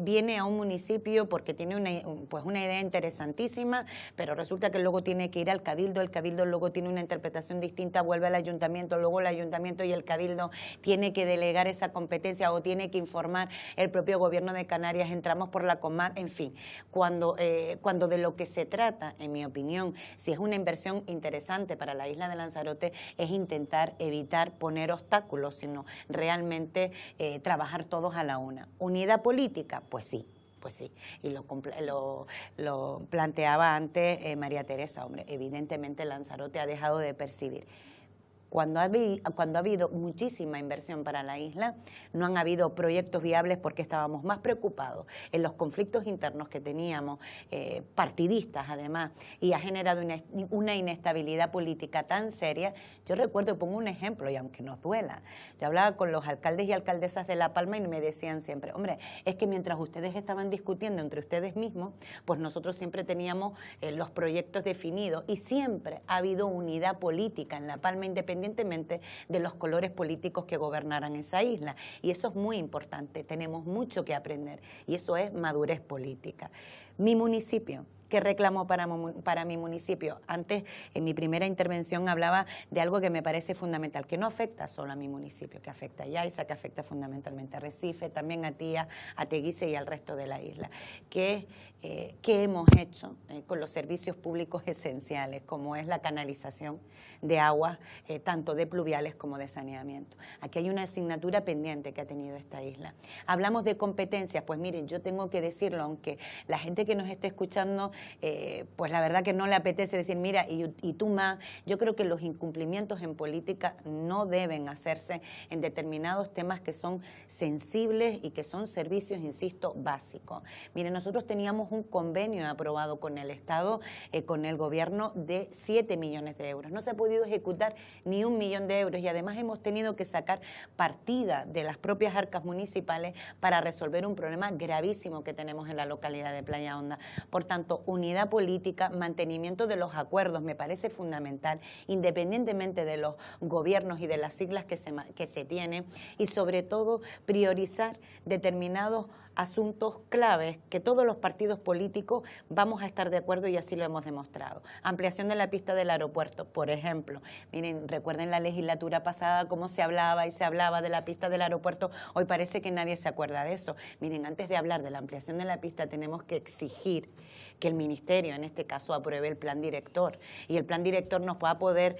viene a un municipio porque tiene una idea interesantísima, pero resulta que luego tiene que ir al cabildo, el cabildo luego tiene una interpretación distinta, vuelve al ayuntamiento, luego el ayuntamiento y el cabildo tiene que delegar esa competencia o tiene que informar el propio gobierno de Canarias, entramos por la comarca, en fin. Cuando de lo que se trata, en mi opinión, si es una inversión interesante para la isla de Lanzarote, es intentar evitar poner obstáculos, sino realmente trabajar todos a la una. ¿Unidad política? Pues sí. Y lo planteaba antes María Teresa, hombre, evidentemente Lanzarote ha dejado de percibir. Cuando ha habido muchísima inversión para la isla, no han habido proyectos viables porque estábamos más preocupados en los conflictos internos que teníamos, partidistas además, y ha generado una inestabilidad política tan seria. Yo recuerdo, pongo un ejemplo, y aunque nos duela, yo hablaba con los alcaldes y alcaldesas de La Palma y me decían siempre, hombre, es que mientras ustedes estaban discutiendo entre ustedes mismos, pues nosotros siempre teníamos los proyectos definidos y siempre ha habido unidad política en La Palma, independientemente de los colores políticos que gobernaran esa isla. Y eso es muy importante, tenemos mucho que aprender y eso es madurez política. Mi municipio, ¿Qué reclamo para mi municipio? Antes, en mi primera intervención, hablaba de algo que me parece fundamental, que no afecta solo a mi municipio, que afecta a Yaiza, que afecta fundamentalmente a Recife, también a Tía, a Teguise y al resto de la isla. ¿Qué hemos hecho con los servicios públicos esenciales, como es la canalización de aguas, tanto de pluviales como de saneamiento? Aquí hay una asignatura pendiente que ha tenido esta isla. Hablamos de competencias, pues miren, yo tengo que decirlo, aunque la gente que nos esté escuchando, pues la verdad que no le apetece decir, mira, y tú más, yo creo que los incumplimientos en política no deben hacerse en determinados temas que son sensibles y que son servicios, insisto, básicos. Miren, nosotros teníamos un convenio aprobado con el Estado, con el gobierno, de 7 millones de euros. No se ha podido ejecutar ni 1 millón de euros y además hemos tenido que sacar partida de las propias arcas municipales para resolver un problema gravísimo que tenemos en la localidad de Playa Honda. Por tanto, unidad política, mantenimiento de los acuerdos me parece fundamental, independientemente de los gobiernos y de las siglas que se tienen, y sobre todo priorizar determinados asuntos claves que todos los partidos políticos vamos a estar de acuerdo y así lo hemos demostrado. Ampliación de la pista del aeropuerto, por ejemplo. Miren, recuerden la legislatura pasada cómo se hablaba y se hablaba de la pista del aeropuerto. Hoy parece que nadie se acuerda de eso. Miren, antes de hablar de la ampliación de la pista tenemos que exigir que el Ministerio, en este caso, apruebe el plan director, y el plan director nos va a poder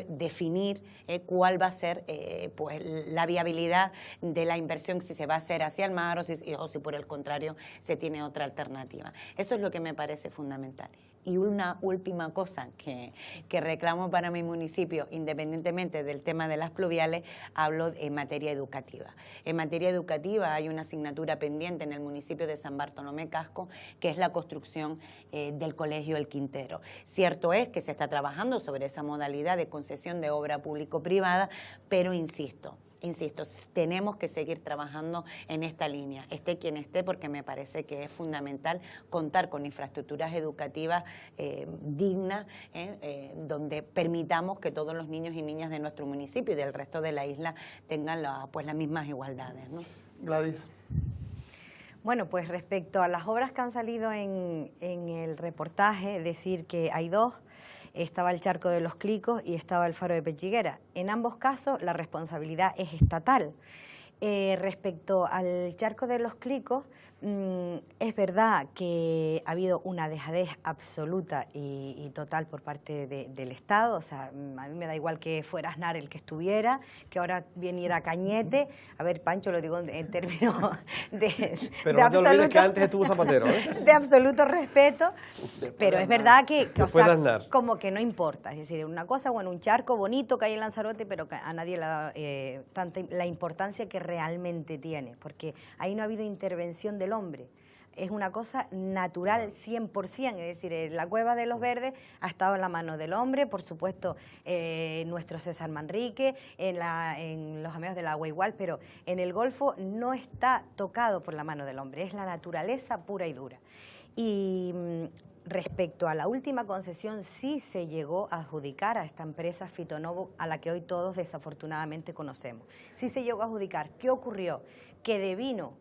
definir cuál va a ser pues la viabilidad de la inversión, si se va a hacer hacia el mar o si por el contrario se tiene otra alternativa. Eso es lo que me parece fundamental. Y una última cosa que reclamo para mi municipio, independientemente del tema de las pluviales, hablo en materia educativa. En materia educativa hay una asignatura pendiente en el municipio de San Bartolomé Casco, que es la construcción del Colegio El Quintero. Cierto es que se está trabajando sobre esa modalidad de concesión de obra público-privada, pero insisto, tenemos que seguir trabajando en esta línea, esté quien esté, porque me parece que es fundamental contar con infraestructuras educativas dignas, donde permitamos que todos los niños y niñas de nuestro municipio y del resto de la isla tengan las mismas igualdades, ¿no? Gladys. Bueno, pues respecto a las obras que han salido en el reportaje, decir que hay dos. Estaba el Charco de los Clicos y estaba el Faro de Pechiguera. En ambos casos la responsabilidad es estatal. Respecto al Charco de los Clicos, es verdad que ha habido una dejadez absoluta y total por parte del Estado. O sea, a mí me da igual que fuera Aznar el que estuviera, que ahora viniera Cañete. A ver, Pancho, lo digo en términos pero no te olvides que antes estuvo Zapatero, ¿eh? De absoluto respeto, pero es verdad que o sea, como que no importa. Es decir, una cosa, bueno, un charco bonito que hay en Lanzarote, pero que a nadie le da tanta la importancia que realmente tiene, porque ahí no ha habido intervención del hombre. Es una cosa natural 100%, es decir, la Cueva de los Verdes ha estado en la mano del hombre, por supuesto nuestro César Manrique, en los amigos del agua igual, pero en el Golfo no está tocado por la mano del hombre, es la naturaleza pura y dura. Y respecto a la última concesión, sí se llegó a adjudicar a esta empresa Fitonovo, a la que hoy todos desafortunadamente conocemos. Sí se llegó a adjudicar. ¿Qué ocurrió? Que devino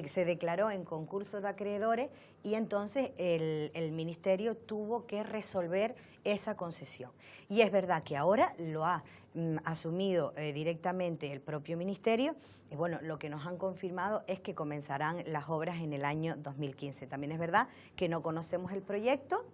se declaró en concurso de acreedores y entonces el Ministerio tuvo que resolver esa concesión. Y es verdad que ahora lo ha asumido directamente el propio Ministerio y bueno, lo que nos han confirmado es que comenzarán las obras en el año 2015. También es verdad que no conocemos el proyecto,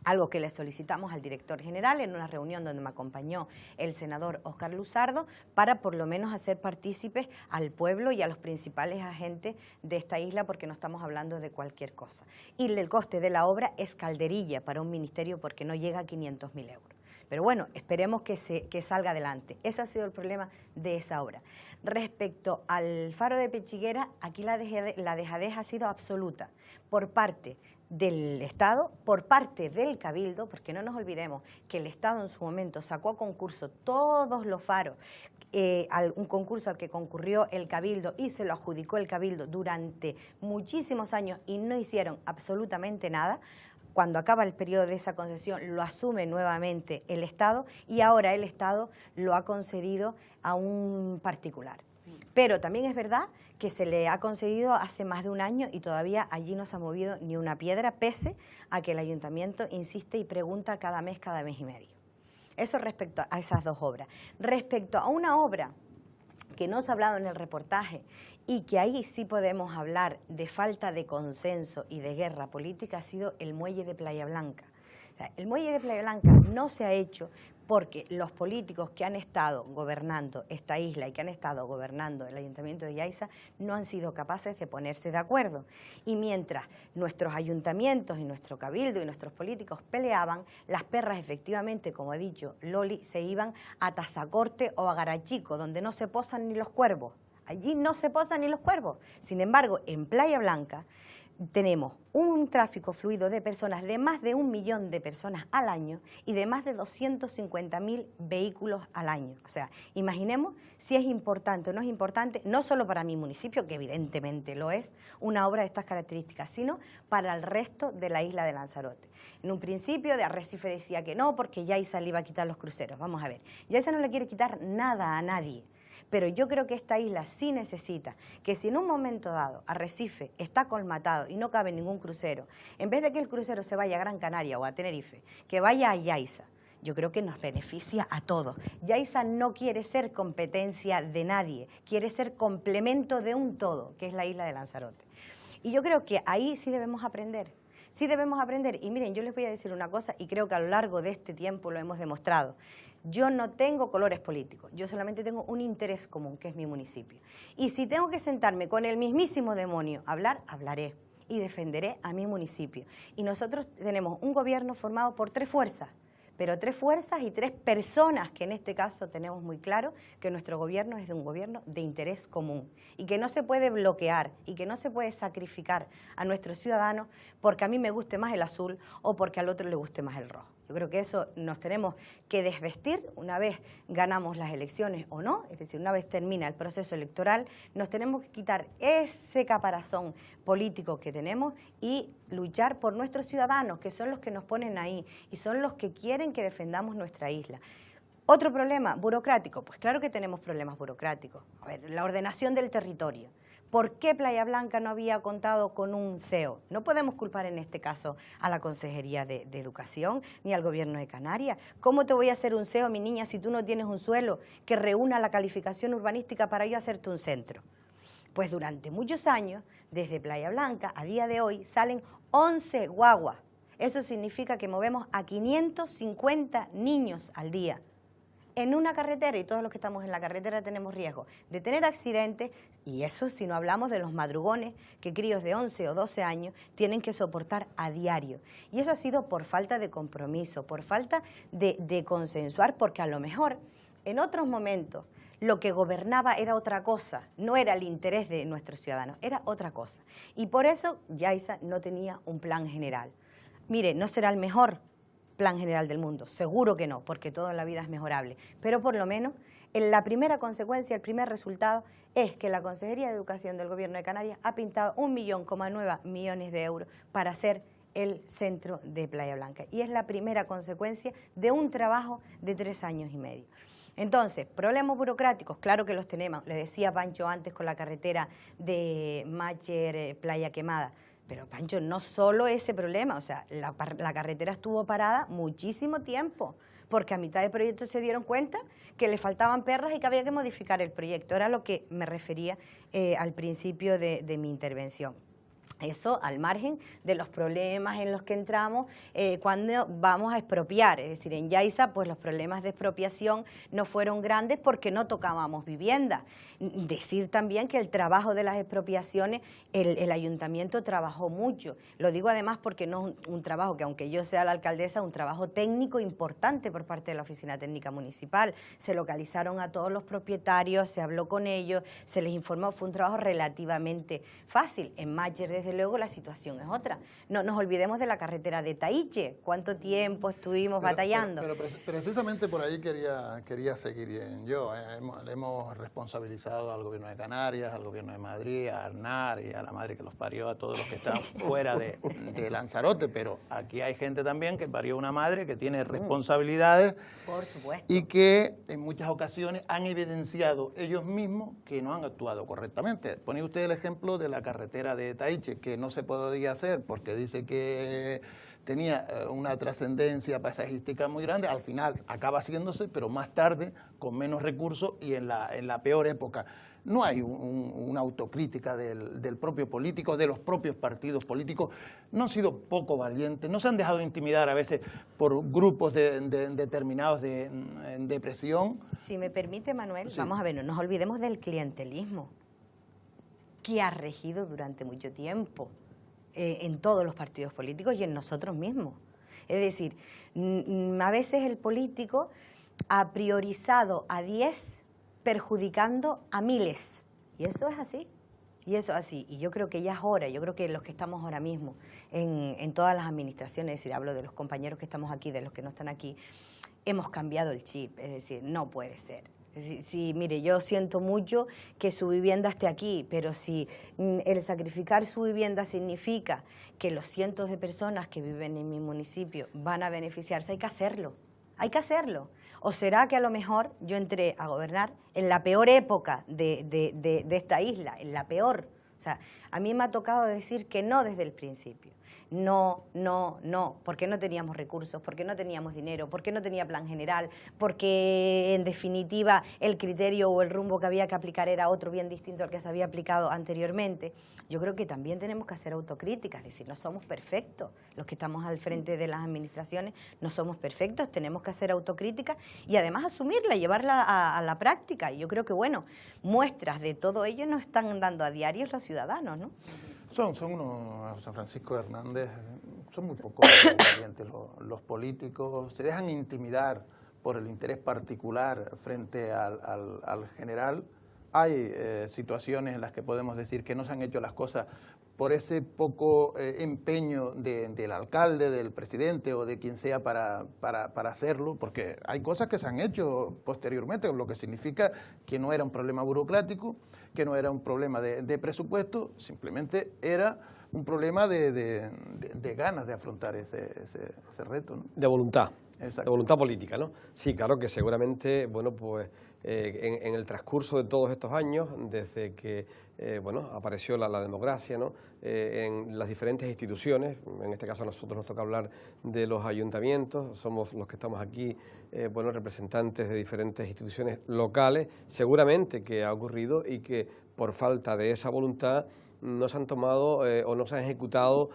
algo que le solicitamos al director general en una reunión donde me acompañó el senador Óscar Luzardo, para por lo menos hacer partícipes al pueblo y a los principales agentes de esta isla, porque no estamos hablando de cualquier cosa. Y el coste de la obra es calderilla para un ministerio porque no llega a 500.000 euros. Pero bueno, esperemos que salga adelante. Ese ha sido el problema de esa obra. Respecto al Faro de Pechiguera, aquí la dejadez ha sido absoluta por parte del Estado, por parte del Cabildo, porque no nos olvidemos que el Estado en su momento sacó a concurso todos los faros, un concurso al que concurrió el Cabildo y se lo adjudicó el Cabildo durante muchísimos años y no hicieron absolutamente nada. Cuando acaba el periodo de esa concesión lo asume nuevamente el Estado y ahora el Estado lo ha concedido a un particular. Pero también es verdad que se le ha concedido hace más de un año y todavía allí no se ha movido ni una piedra, pese a que el ayuntamiento insiste y pregunta cada mes y medio. Eso respecto a esas dos obras. Respecto a una obra que no se ha hablado en el reportaje y que ahí sí podemos hablar de falta de consenso y de guerra política, ha sido el muelle de Playa Blanca. O sea, el muelle de Playa Blanca no se ha hecho porque los políticos que han estado gobernando esta isla y que han estado gobernando el Ayuntamiento de Yaiza no han sido capaces de ponerse de acuerdo. Y mientras nuestros ayuntamientos y nuestro cabildo y nuestros políticos peleaban, las perras efectivamente, como ha dicho Loli, se iban a Tazacorte o a Garachico, donde no se posan ni los cuervos. Allí no se posan ni los cuervos. Sin embargo, en Playa Blanca tenemos un tráfico fluido de personas, de más de 1 millón de personas al año y de más de 250.000 vehículos al año. O sea, imaginemos si es importante o no es importante, no solo para mi municipio, que evidentemente lo es, una obra de estas características, sino para el resto de la isla de Lanzarote. En un principio de Arrecife decía que no, porque Yaiza le iba a quitar los cruceros. Vamos a ver, Yaiza no le quiere quitar nada a nadie. Pero yo creo que esta isla sí necesita que si en un momento dado Arrecife está colmatado y no cabe ningún crucero, en vez de que el crucero se vaya a Gran Canaria o a Tenerife, que vaya a Yaiza, yo creo que nos beneficia a todos. Yaiza no quiere ser competencia de nadie, quiere ser complemento de un todo, que es la isla de Lanzarote. Y yo creo que ahí sí debemos aprender. Sí debemos aprender. Y miren, yo les voy a decir una cosa y creo que a lo largo de este tiempo lo hemos demostrado. Yo no tengo colores políticos, yo solamente tengo un interés común, que es mi municipio. Y si tengo que sentarme con el mismísimo demonio a hablar, hablaré y defenderé a mi municipio. Y nosotros tenemos un gobierno formado por 3 fuerzas, pero 3 fuerzas y 3 personas que en este caso tenemos muy claro que nuestro gobierno es un gobierno de interés común y que no se puede bloquear y que no se puede sacrificar a nuestros ciudadanos porque a mí me guste más el azul o porque al otro le guste más el rojo. Yo creo que eso nos tenemos que desvestir una vez ganamos las elecciones o no, es decir, una vez termina el proceso electoral, nos tenemos que quitar ese caparazón político que tenemos y luchar por nuestros ciudadanos, que son los que nos ponen ahí y son los que quieren que defendamos nuestra isla. Otro problema, burocrático, pues claro que tenemos problemas burocráticos. A ver, la ordenación del territorio. ¿Por qué Playa Blanca no había contado con un CEO? No podemos culpar en este caso a la Consejería de Educación ni al Gobierno de Canarias. ¿Cómo te voy a hacer un CEO, mi niña, si tú no tienes un suelo que reúna la calificación urbanística para yo hacerte un centro? Pues durante muchos años, desde Playa Blanca, a día de hoy, salen 11 guaguas. Eso significa que movemos a 550 niños al día en una carretera, y todos los que estamos en la carretera tenemos riesgo de tener accidentes, y eso si no hablamos de los madrugones que críos de 11 o 12 años tienen que soportar a diario. Y eso ha sido por falta de compromiso, por falta de consensuar, porque a lo mejor en otros momentos lo que gobernaba era otra cosa, no era el interés de nuestros ciudadanos, era otra cosa. Y por eso Yaiza no tenía un plan general. Mire, no será el mejor plan general del mundo, seguro que no, porque todo en la vida es mejorable, pero por lo menos la primera consecuencia, el primer resultado es que la Consejería de Educación del Gobierno de Canarias ha pintado 1,9 millones de euros para hacer el centro de Playa Blanca, y es la primera consecuencia de un trabajo de 3 años y medio. Entonces, problemas burocráticos, claro que los tenemos, le decía Pancho antes con la carretera de Mácher, Playa Quemada. Pero, Pancho, no solo ese problema, o sea, la carretera estuvo parada muchísimo tiempo, porque a mitad del proyecto se dieron cuenta que le faltaban perras y que había que modificar el proyecto. Era lo que me refería al principio de mi intervención. Eso al margen de los problemas en los que entramos cuando vamos a expropiar. Es decir, en Yaiza pues los problemas de expropiación no fueron grandes porque no tocábamos vivienda. Decir también que el trabajo de las expropiaciones, el ayuntamiento trabajó mucho. Lo digo además porque no es un trabajo que, aunque yo sea la alcaldesa, un trabajo técnico importante por parte de la Oficina Técnica Municipal. Se localizaron a todos los propietarios, se habló con ellos, se les informó, fue un trabajo relativamente fácil. En Mácher desde luego la situación es otra. No nos olvidemos de la carretera de Taiche. ¿Cuánto tiempo estuvimos batallando? Pero precisamente por ahí quería seguir yo. Le hemos responsabilizado al gobierno de Canarias, al gobierno de Madrid, a Aznar y a la madre que los parió, a todos los que están fuera de Lanzarote, pero aquí hay gente también que parió una madre que tiene responsabilidades. Por supuesto. Y que en muchas ocasiones han evidenciado ellos mismos que no han actuado correctamente. Ponía usted el ejemplo de la carretera de Taiche, que no se podía hacer porque dice que tenía una trascendencia paisajística muy grande, al final acaba haciéndose, pero más tarde, con menos recursos y en la peor época. No hay una autocrítica del propio político, de los propios partidos políticos. No han sido poco valientes, no se han dejado intimidar a veces por grupos determinados de presión. Si me permite, Manuel, Sí. Vamos a ver, no nos olvidemos del clientelismo que ha regido durante mucho tiempo en todos los partidos políticos y en nosotros mismos. Es decir, a veces el político ha priorizado a 10 perjudicando a miles. Y eso es así. Y eso es así. Y yo creo que ya es hora, yo creo que los que estamos ahora mismo en todas las administraciones, es decir, hablo de los compañeros que estamos aquí, de los que no están aquí, hemos cambiado el chip. Es decir, no puede ser. Es decir, sí, mire, yo siento mucho que su vivienda esté aquí, pero si el sacrificar su vivienda significa que los cientos de personas que viven en mi municipio van a beneficiarse, hay que hacerlo. Hay que hacerlo. ¿O será que a lo mejor yo entré a gobernar en la peor época de esta isla, en la peor? O sea, a mí me ha tocado decir que no desde el principio. No, porque no teníamos recursos, porque no teníamos dinero, porque no tenía plan general, porque en definitiva el criterio o el rumbo que había que aplicar era otro bien distinto al que se había aplicado anteriormente. Yo creo que también tenemos que hacer autocríticas, es decir, no somos perfectos, los que estamos al frente de las administraciones no somos perfectos, tenemos que hacer autocríticas y además asumirla, llevarla a la práctica. Y yo creo que, bueno, muestras de todo ello nos están dando a diario los ciudadanos, ¿no? Son unos, San Francisco Hernández, son muy poco valientes los políticos, se dejan intimidar por el interés particular frente al general. Hay situaciones en las que podemos decir que no se han hecho las cosas por ese poco empeño del alcalde, del presidente o de quien sea para hacerlo, porque hay cosas que se han hecho posteriormente, lo que significa que no era un problema burocrático, que no era un problema de presupuesto, simplemente era un problema de ganas de afrontar ese reto, ¿no? De voluntad. Exacto. De voluntad política, ¿no? Sí, claro que seguramente, bueno, pues en el transcurso de todos estos años, desde que, bueno, apareció la democracia, ¿no? En las diferentes instituciones, en este caso a nosotros nos toca hablar de los ayuntamientos, somos los que estamos aquí, bueno, representantes de diferentes instituciones locales, seguramente que ha ocurrido y que por falta de esa voluntad no se han tomado o no se han ejecutado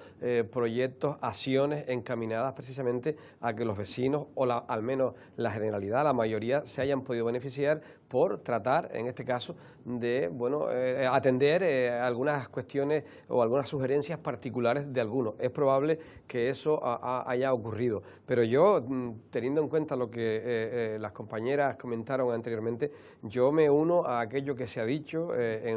proyectos, acciones encaminadas precisamente a que los vecinos o al menos la generalidad, la mayoría, se hayan podido beneficiar por tratar, en este caso, de bueno, atender algunas cuestiones o algunas sugerencias particulares de algunos. Es probable que eso haya ocurrido, pero yo, teniendo en cuenta lo que las compañeras comentaron anteriormente, yo me uno a aquello que se ha dicho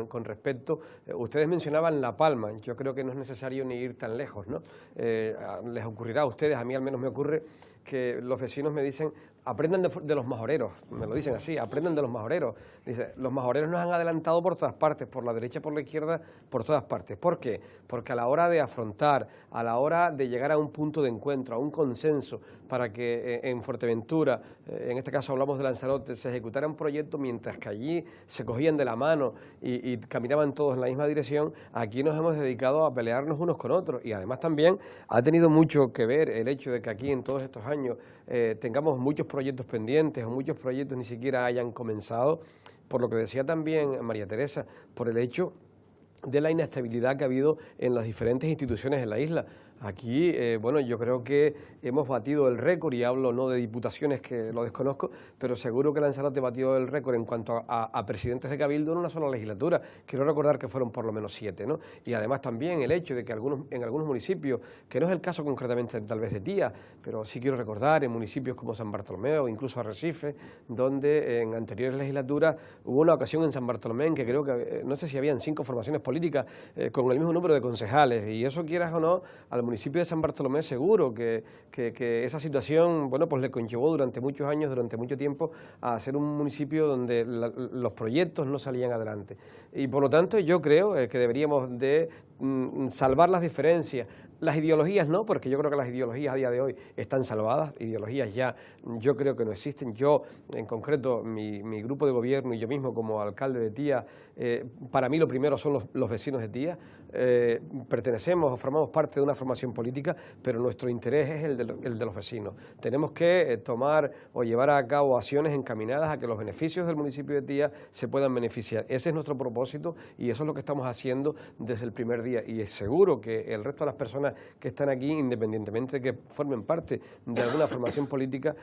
con respecto, ustedes mencionaban La Palma, yo creo que no es necesario ni ir tan lejos, ¿no? Les ocurrirá a ustedes, a mí al menos me ocurre que los vecinos me dicen, aprendan de los majoreros, me lo dicen así, aprendan de los majoreros. Dice, los majoreros nos han adelantado por todas partes, por la derecha, por la izquierda, por todas partes. ¿Por qué? Porque a la hora de afrontar, a la hora de llegar a un punto de encuentro, a un consenso, para que en Fuerteventura, en este caso hablamos de Lanzarote, se ejecutara un proyecto mientras que allí se cogían de la mano y caminaban todos en la misma dirección, aquí nos hemos dedicado a pelearnos unos con otros. Y además también ha tenido mucho que ver el hecho de que aquí en todos estos años tengamos muchos proyectos pendientes o muchos proyectos ni siquiera hayan comenzado, por lo que decía también María Teresa, por el hecho de la inestabilidad que ha habido en las diferentes instituciones en la isla. Aquí, bueno, yo creo que hemos batido el récord, y hablo no de diputaciones, que lo desconozco, pero seguro que Lanzarote batió el récord en cuanto a presidentes de Cabildo en una sola legislatura. Quiero recordar que fueron por lo menos 7, ¿no? Y además también el hecho de que en algunos municipios, que no es el caso concretamente tal vez de Tía, pero sí quiero recordar en municipios como San Bartolomé o incluso Arrecife, donde en anteriores legislaturas hubo una ocasión en San Bartolomé en que creo que, no sé si habían 5 formaciones políticas con el mismo número de concejales, y eso, quieras o no, al municipio de San Bartolomé seguro que esa situación, bueno, pues le conllevó durante muchos años, durante mucho tiempo, a ser un municipio donde los proyectos no salían adelante. Y por lo tanto yo creo que deberíamos de salvar las diferencias. Las ideologías no, porque yo creo que las ideologías a día de hoy están salvadas, ideologías ya yo creo que no existen. Yo, en concreto, mi grupo de gobierno y yo mismo como alcalde de Tía, para mí lo primero son los vecinos de Tía. Pertenecemos o formamos parte de una formación política, pero nuestro interés es el de los vecinos. Tenemos que tomar o llevar a cabo acciones encaminadas a que los beneficios del municipio de Tía se puedan beneficiar. Ese es nuestro propósito y eso es lo que estamos haciendo desde el primer día, y es seguro que el resto de las personas que están aquí, independientemente de que formen parte de alguna formación política,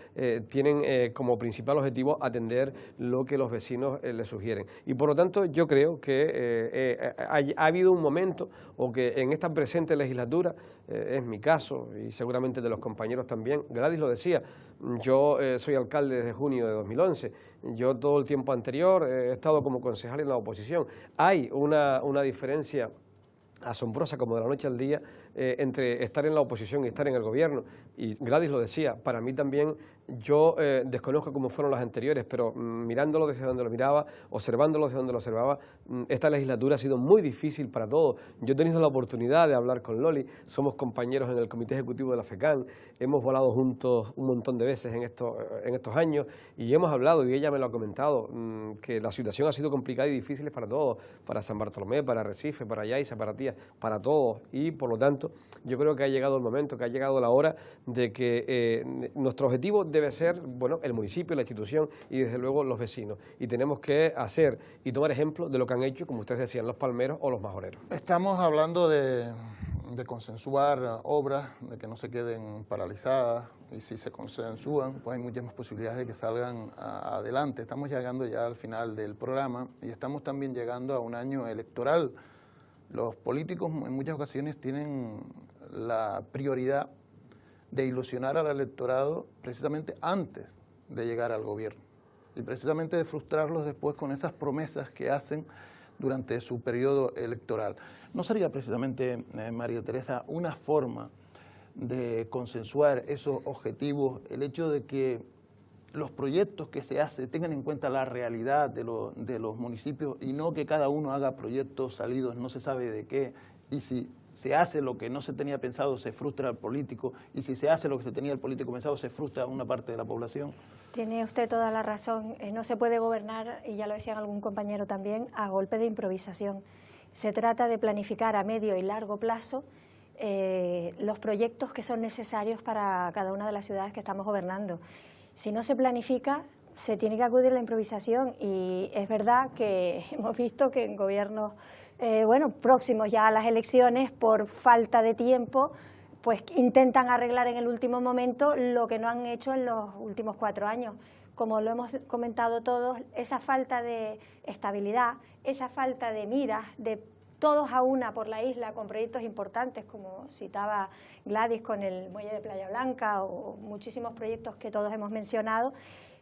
tienen como principal objetivo atender lo que los vecinos les sugieren. Y por lo tanto yo creo que ha habido un momento, o que en esta presente legislatura, es mi caso y seguramente de los compañeros también, Gladys lo decía, yo soy alcalde desde junio de 2011, yo todo el tiempo anterior he estado como concejal en la oposición. Hay una diferencia asombrosa como de la noche al día entre estar en la oposición y estar en el gobierno, y Gladys lo decía, para mí también, yo desconozco cómo fueron las anteriores, pero mirándolo desde donde lo miraba, observándolo desde donde lo observaba, esta legislatura ha sido muy difícil para todos. Yo he tenido la oportunidad de hablar con Loli, somos compañeros en el comité ejecutivo de la FECAN, hemos volado juntos un montón de veces en estos años, y hemos hablado, y ella me lo ha comentado, que la situación ha sido complicada y difícil para todos, para San Bartolomé, para Arrecife, para Yaiza, para Tía, para todos, y por lo tanto yo creo que ha llegado el momento, que ha llegado la hora de que nuestro objetivo debe ser, bueno, el municipio, la institución y desde luego los vecinos, y tenemos que hacer y tomar ejemplo de lo que han hecho, como ustedes decían, los palmeros o los majoreros. Estamos hablando de consensuar obras, de que no se queden paralizadas, y si se consensúan, pues hay muchas más posibilidades de que salgan adelante. Estamos llegando ya al final del programa y estamos también llegando a un año electoral. Los políticos en muchas ocasiones tienen la prioridad de ilusionar al electorado precisamente antes de llegar al gobierno y precisamente de frustrarlos después con esas promesas que hacen durante su periodo electoral. ¿No sería precisamente, María Teresa, una forma de consensuar esos objetivos, el hecho de que los proyectos que se hacen tengan en cuenta la realidad de los municipios y no que cada uno haga proyectos salidos no se sabe de qué, y si se hace lo que no se tenía pensado se frustra al político, y si se hace lo que se tenía el político pensado se frustra a una parte de la población? Tiene usted toda la razón, no se puede gobernar, y ya lo decía algún compañero también, a golpe de improvisación. Se trata de planificar a medio y largo plazo los proyectos que son necesarios para cada una de las ciudades que estamos gobernando. Si no se planifica, se tiene que acudir a la improvisación, y es verdad que hemos visto que en gobiernos próximos ya a las elecciones, por falta de tiempo, pues intentan arreglar en el último momento lo que no han hecho en los últimos 4 años. Como lo hemos comentado todos, esa falta de estabilidad, esa falta de miras, de todos a una por la isla con proyectos importantes, como citaba Gladys con el muelle de Playa Blanca, o muchísimos proyectos que todos hemos mencionado,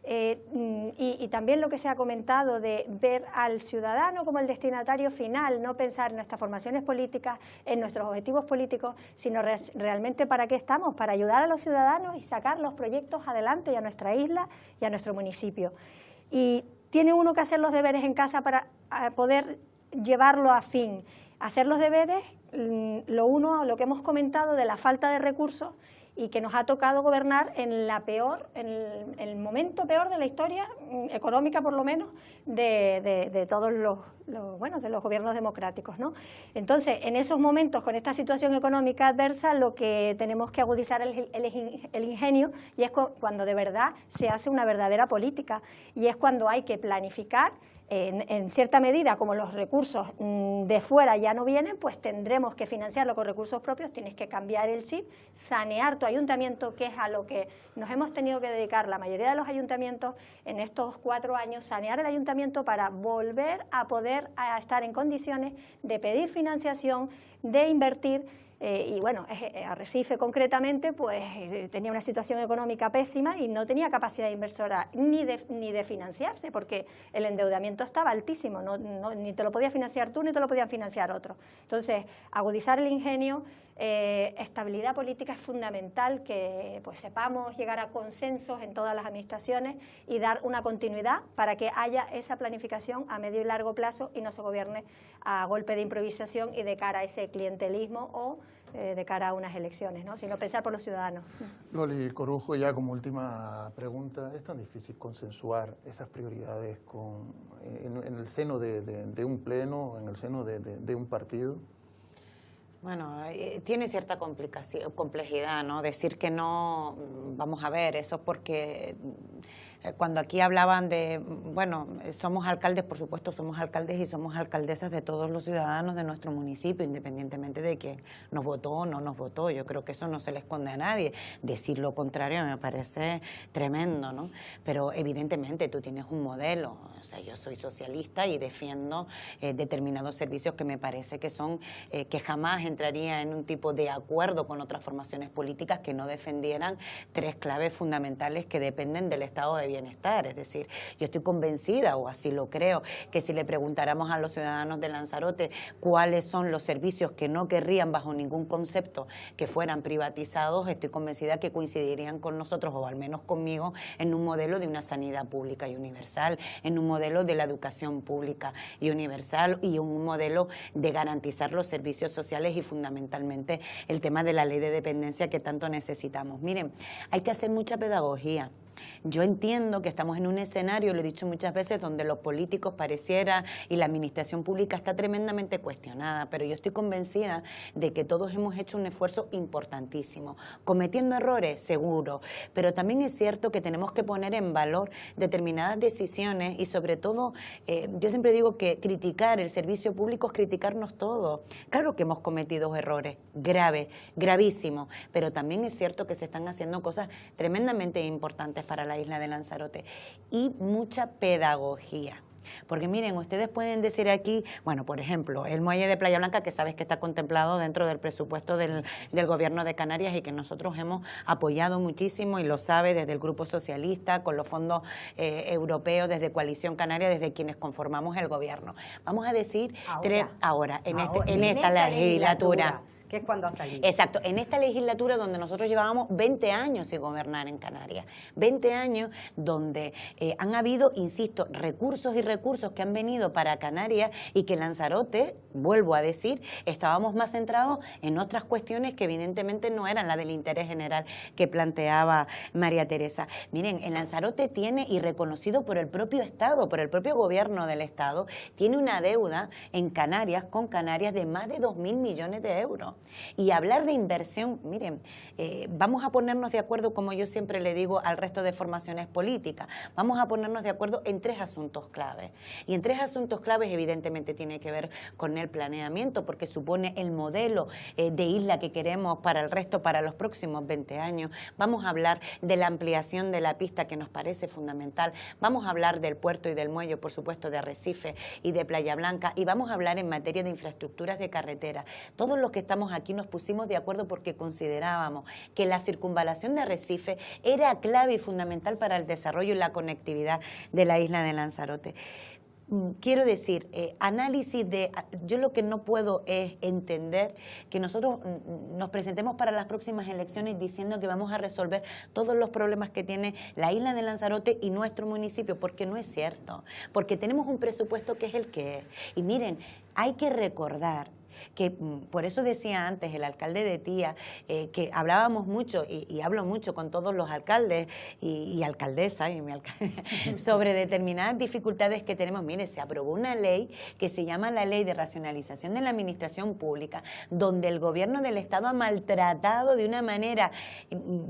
y también lo que se ha comentado de ver al ciudadano como el destinatario final, no pensar en nuestras formaciones políticas, en nuestros objetivos políticos, sino realmente para qué estamos, para ayudar a los ciudadanos y sacar los proyectos adelante, y a nuestra isla y a nuestro municipio. Y tiene uno que hacer los deberes en casa para poder llevarlo a fin. Hacer los deberes, lo que hemos comentado de la falta de recursos, y que nos ha tocado gobernar en el momento peor de la historia económica, por lo menos, de todos de los gobiernos democráticos, ¿no? Entonces, en esos momentos, con esta situación económica adversa, lo que tenemos que agudizar es el ingenio, y es cuando de verdad se hace una verdadera política, y es cuando hay que planificar en cierta medida, como los recursos de fuera ya no vienen, pues tendremos que financiarlo con recursos propios, tienes que cambiar el chip, sanear tu ayuntamiento, que es a lo que nos hemos tenido que dedicar la mayoría de los ayuntamientos en estos 4 años, sanear el ayuntamiento para volver a poder estar en condiciones de pedir financiación, de invertir. Y bueno, Arrecife concretamente pues tenía una situación económica pésima y no tenía capacidad inversora ni de financiarse, porque el endeudamiento estaba altísimo, ni te lo podías financiar tú ni te lo podían financiar otros. Entonces, agudizar el ingenio, estabilidad política es fundamental, que pues sepamos llegar a consensos en todas las administraciones y dar una continuidad para que haya esa planificación a medio y largo plazo y no se gobierne a golpe de improvisación y de cara a ese clientelismo o de cara a unas elecciones, ¿no? Sino pensar por los ciudadanos. Loli Corujo, ya como última pregunta, ¿es tan difícil consensuar esas prioridades en el seno de un pleno, en el seno de un partido? Bueno, tiene cierta complejidad, ¿no? Decir que no, vamos a ver, eso es porque cuando aquí hablaban de, bueno, somos alcaldes, por supuesto somos alcaldes y somos alcaldesas de todos los ciudadanos de nuestro municipio, independientemente de que nos votó o no nos votó. Yo creo que eso no se le esconde a nadie. Decir lo contrario me parece tremendo, ¿no? Pero evidentemente tú tienes un modelo. O sea, yo soy socialista y defiendo determinados servicios que me parece que son, que jamás entraría en un tipo de acuerdo con otras formaciones políticas que no defendieran 3 claves fundamentales que dependen del estado de bienestar. Es decir, yo estoy convencida, o así lo creo, que si le preguntáramos a los ciudadanos de Lanzarote cuáles son los servicios que no querrían bajo ningún concepto que fueran privatizados, estoy convencida que coincidirían con nosotros, o al menos conmigo, en un modelo de una sanidad pública y universal, en un modelo de la educación pública y universal, y un modelo de garantizar los servicios sociales y fundamentalmente el tema de la ley de dependencia que tanto necesitamos. Miren, hay que hacer mucha pedagogía. Yo entiendo que estamos en un escenario, lo he dicho muchas veces, donde los políticos pareciera y la administración pública está tremendamente cuestionada, pero yo estoy convencida de que todos hemos hecho un esfuerzo importantísimo, cometiendo errores, seguro, pero también es cierto que tenemos que poner en valor determinadas decisiones y sobre todo, yo siempre digo que criticar el servicio público es criticarnos todos. Claro que hemos cometido errores graves, gravísimos, pero también es cierto que se están haciendo cosas tremendamente importantes para la isla de Lanzarote y mucha pedagogía. Porque miren, ustedes pueden decir aquí, bueno, por ejemplo, el muelle de Playa Blanca, que sabes que está contemplado dentro del presupuesto del Gobierno de Canarias y que nosotros hemos apoyado muchísimo, y lo sabe desde el Grupo Socialista, con los fondos europeos, desde Coalición Canaria, desde quienes conformamos el Gobierno. Vamos a decir, en esta legislatura. Que es cuando ha salido. Exacto, en esta legislatura donde nosotros llevábamos 20 años sin gobernar en Canarias, 20 años donde han habido, insisto, recursos y recursos que han venido para Canarias y que Lanzarote, vuelvo a decir, estábamos más centrados en otras cuestiones que evidentemente no eran la del interés general que planteaba María Teresa. Miren, en Lanzarote tiene, y reconocido por el propio Estado, por el propio gobierno del Estado, tiene una deuda en Canarias, con Canarias, de más de 2.000 millones de euros. Y hablar de inversión, miren, vamos a ponernos de acuerdo, como yo siempre le digo al resto de formaciones políticas, vamos a ponernos de acuerdo en 3 asuntos claves. Y en 3 asuntos claves evidentemente tiene que ver con el planeamiento, porque supone el modelo de isla que queremos para el resto, para los próximos 20 años. Vamos a hablar de la ampliación de la pista, que nos parece fundamental. Vamos a hablar del puerto y del muelle, por supuesto, de Arrecife y de Playa Blanca. Y vamos a hablar en materia de infraestructuras de carretera. Todos los que estamos aquí nos pusimos de acuerdo porque considerábamos que la circunvalación de Arrecife era clave y fundamental para el desarrollo y la conectividad de la isla de Lanzarote. Quiero decir, yo lo que no puedo es entender que nosotros nos presentemos para las próximas elecciones diciendo que vamos a resolver todos los problemas que tiene la isla de Lanzarote y nuestro municipio, porque no es cierto, porque tenemos un presupuesto que es el que es. Y miren, hay que recordar que, por eso decía antes el alcalde de Tía, que hablábamos mucho, y hablo mucho con todos los alcaldes y alcaldesas sobre determinadas dificultades que tenemos. Mire, se aprobó una ley que se llama la Ley de Racionalización de la Administración Pública, donde el gobierno del Estado ha maltratado de una manera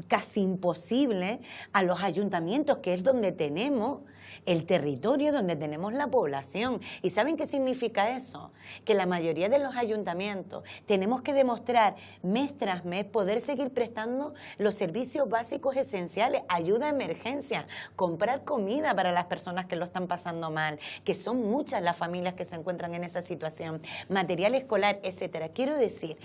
casi imposible a los ayuntamientos, que es donde tenemos el territorio donde tenemos la población. ¿Y saben qué significa eso? Que la mayoría de los ayuntamientos tenemos que demostrar mes tras mes poder seguir prestando los servicios básicos esenciales, ayuda a emergencia, comprar comida para las personas que lo están pasando mal, que son muchas las familias que se encuentran en esa situación, material escolar, etcétera. Quiero decir,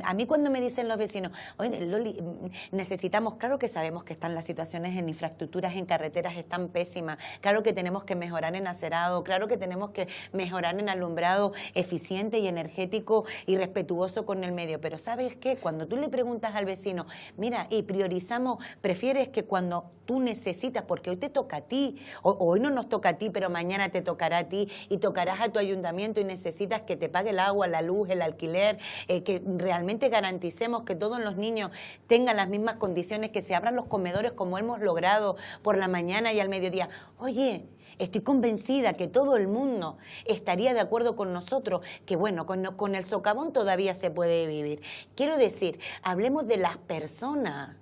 a mí cuando me dicen los vecinos, oye, Loli, necesitamos, claro que sabemos que están las situaciones en infraestructuras, en carreteras, están pésimas, claro que tenemos que mejorar en acerado, claro que tenemos que mejorar en alumbrado eficiente y energético y respetuoso con el medio, pero ¿sabes qué? Cuando tú le preguntas al vecino, mira, y priorizamos, prefieres que cuando tú necesitas, porque hoy te toca a ti, hoy no nos toca a ti, pero mañana te tocará a ti y tocarás a tu ayuntamiento y necesitas que te pague el agua, la luz, el alquiler, que realmente garanticemos que todos los niños tengan las mismas condiciones, que se abran los comedores como hemos logrado por la mañana y al mediodía. Oye, estoy convencida que todo el mundo estaría de acuerdo con nosotros, que bueno, con el socavón todavía se puede vivir. Quiero decir, hablemos de las personas.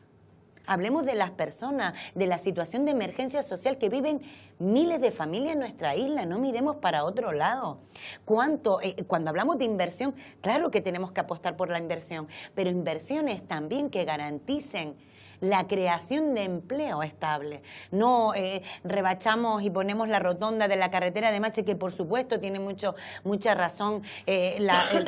Hablemos de las personas, de la situación de emergencia social que viven miles de familias en nuestra isla, no miremos para otro lado. Cuando hablamos de inversión, claro que tenemos que apostar por la inversión, pero inversiones también que garanticen la creación de empleo estable. No rebachamos y ponemos la rotonda de la carretera de Mache, que por supuesto tiene mucha razón,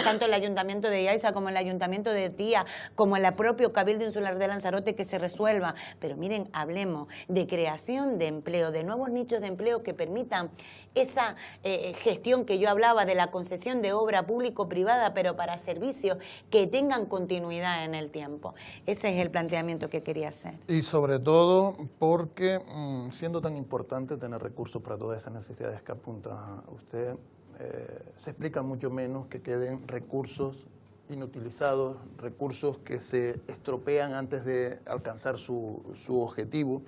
tanto el Ayuntamiento de Yaiza como el Ayuntamiento de Tía, como el propio Cabildo Insular de Lanzarote, que se resuelva. Pero miren, hablemos de creación de empleo, de nuevos nichos de empleo que permitan esa gestión que yo hablaba de la concesión de obra público-privada, pero para servicios que tengan continuidad en el tiempo. Ese es el planteamiento que quería hacer. Y sobre todo porque, siendo tan importante tener recursos para todas esas necesidades que apunta usted, se explica mucho menos que queden recursos inutilizados, recursos que se estropean antes de alcanzar su objetivo.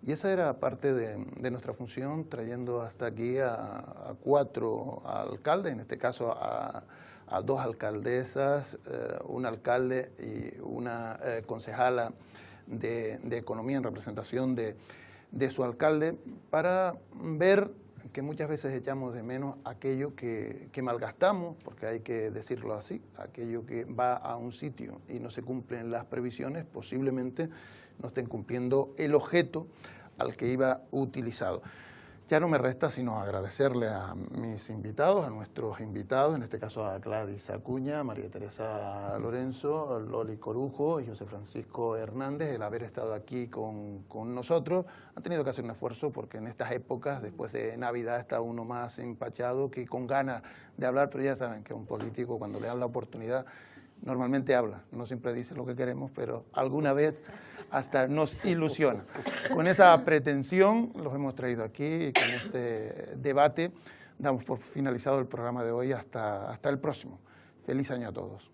Y esa era parte de nuestra función, trayendo hasta aquí a 4 alcaldes, en este caso a 2 alcaldesas, un alcalde y una concejala de Economía en representación de su alcalde, para ver que muchas veces echamos de menos aquello que malgastamos, porque hay que decirlo así, aquello que va a un sitio y no se cumplen las previsiones, posiblemente no estén cumpliendo el objeto al que iba utilizado. Ya no me resta sino agradecerle a mis invitados, a nuestros invitados, en este caso a Gladys Acuña, María Teresa Lorenzo, Loli Corujo y José Francisco Hernández, el haber estado aquí con nosotros. Han tenido que hacer un esfuerzo porque en estas épocas, después de Navidad, está uno más empachado que con ganas de hablar, pero ya saben que un político, cuando le dan la oportunidad, normalmente habla, no siempre dice lo que queremos, pero alguna vez hasta nos ilusiona. Con esa pretensión los hemos traído aquí y con este debate damos por finalizado el programa de hoy hasta el próximo. Feliz año a todos.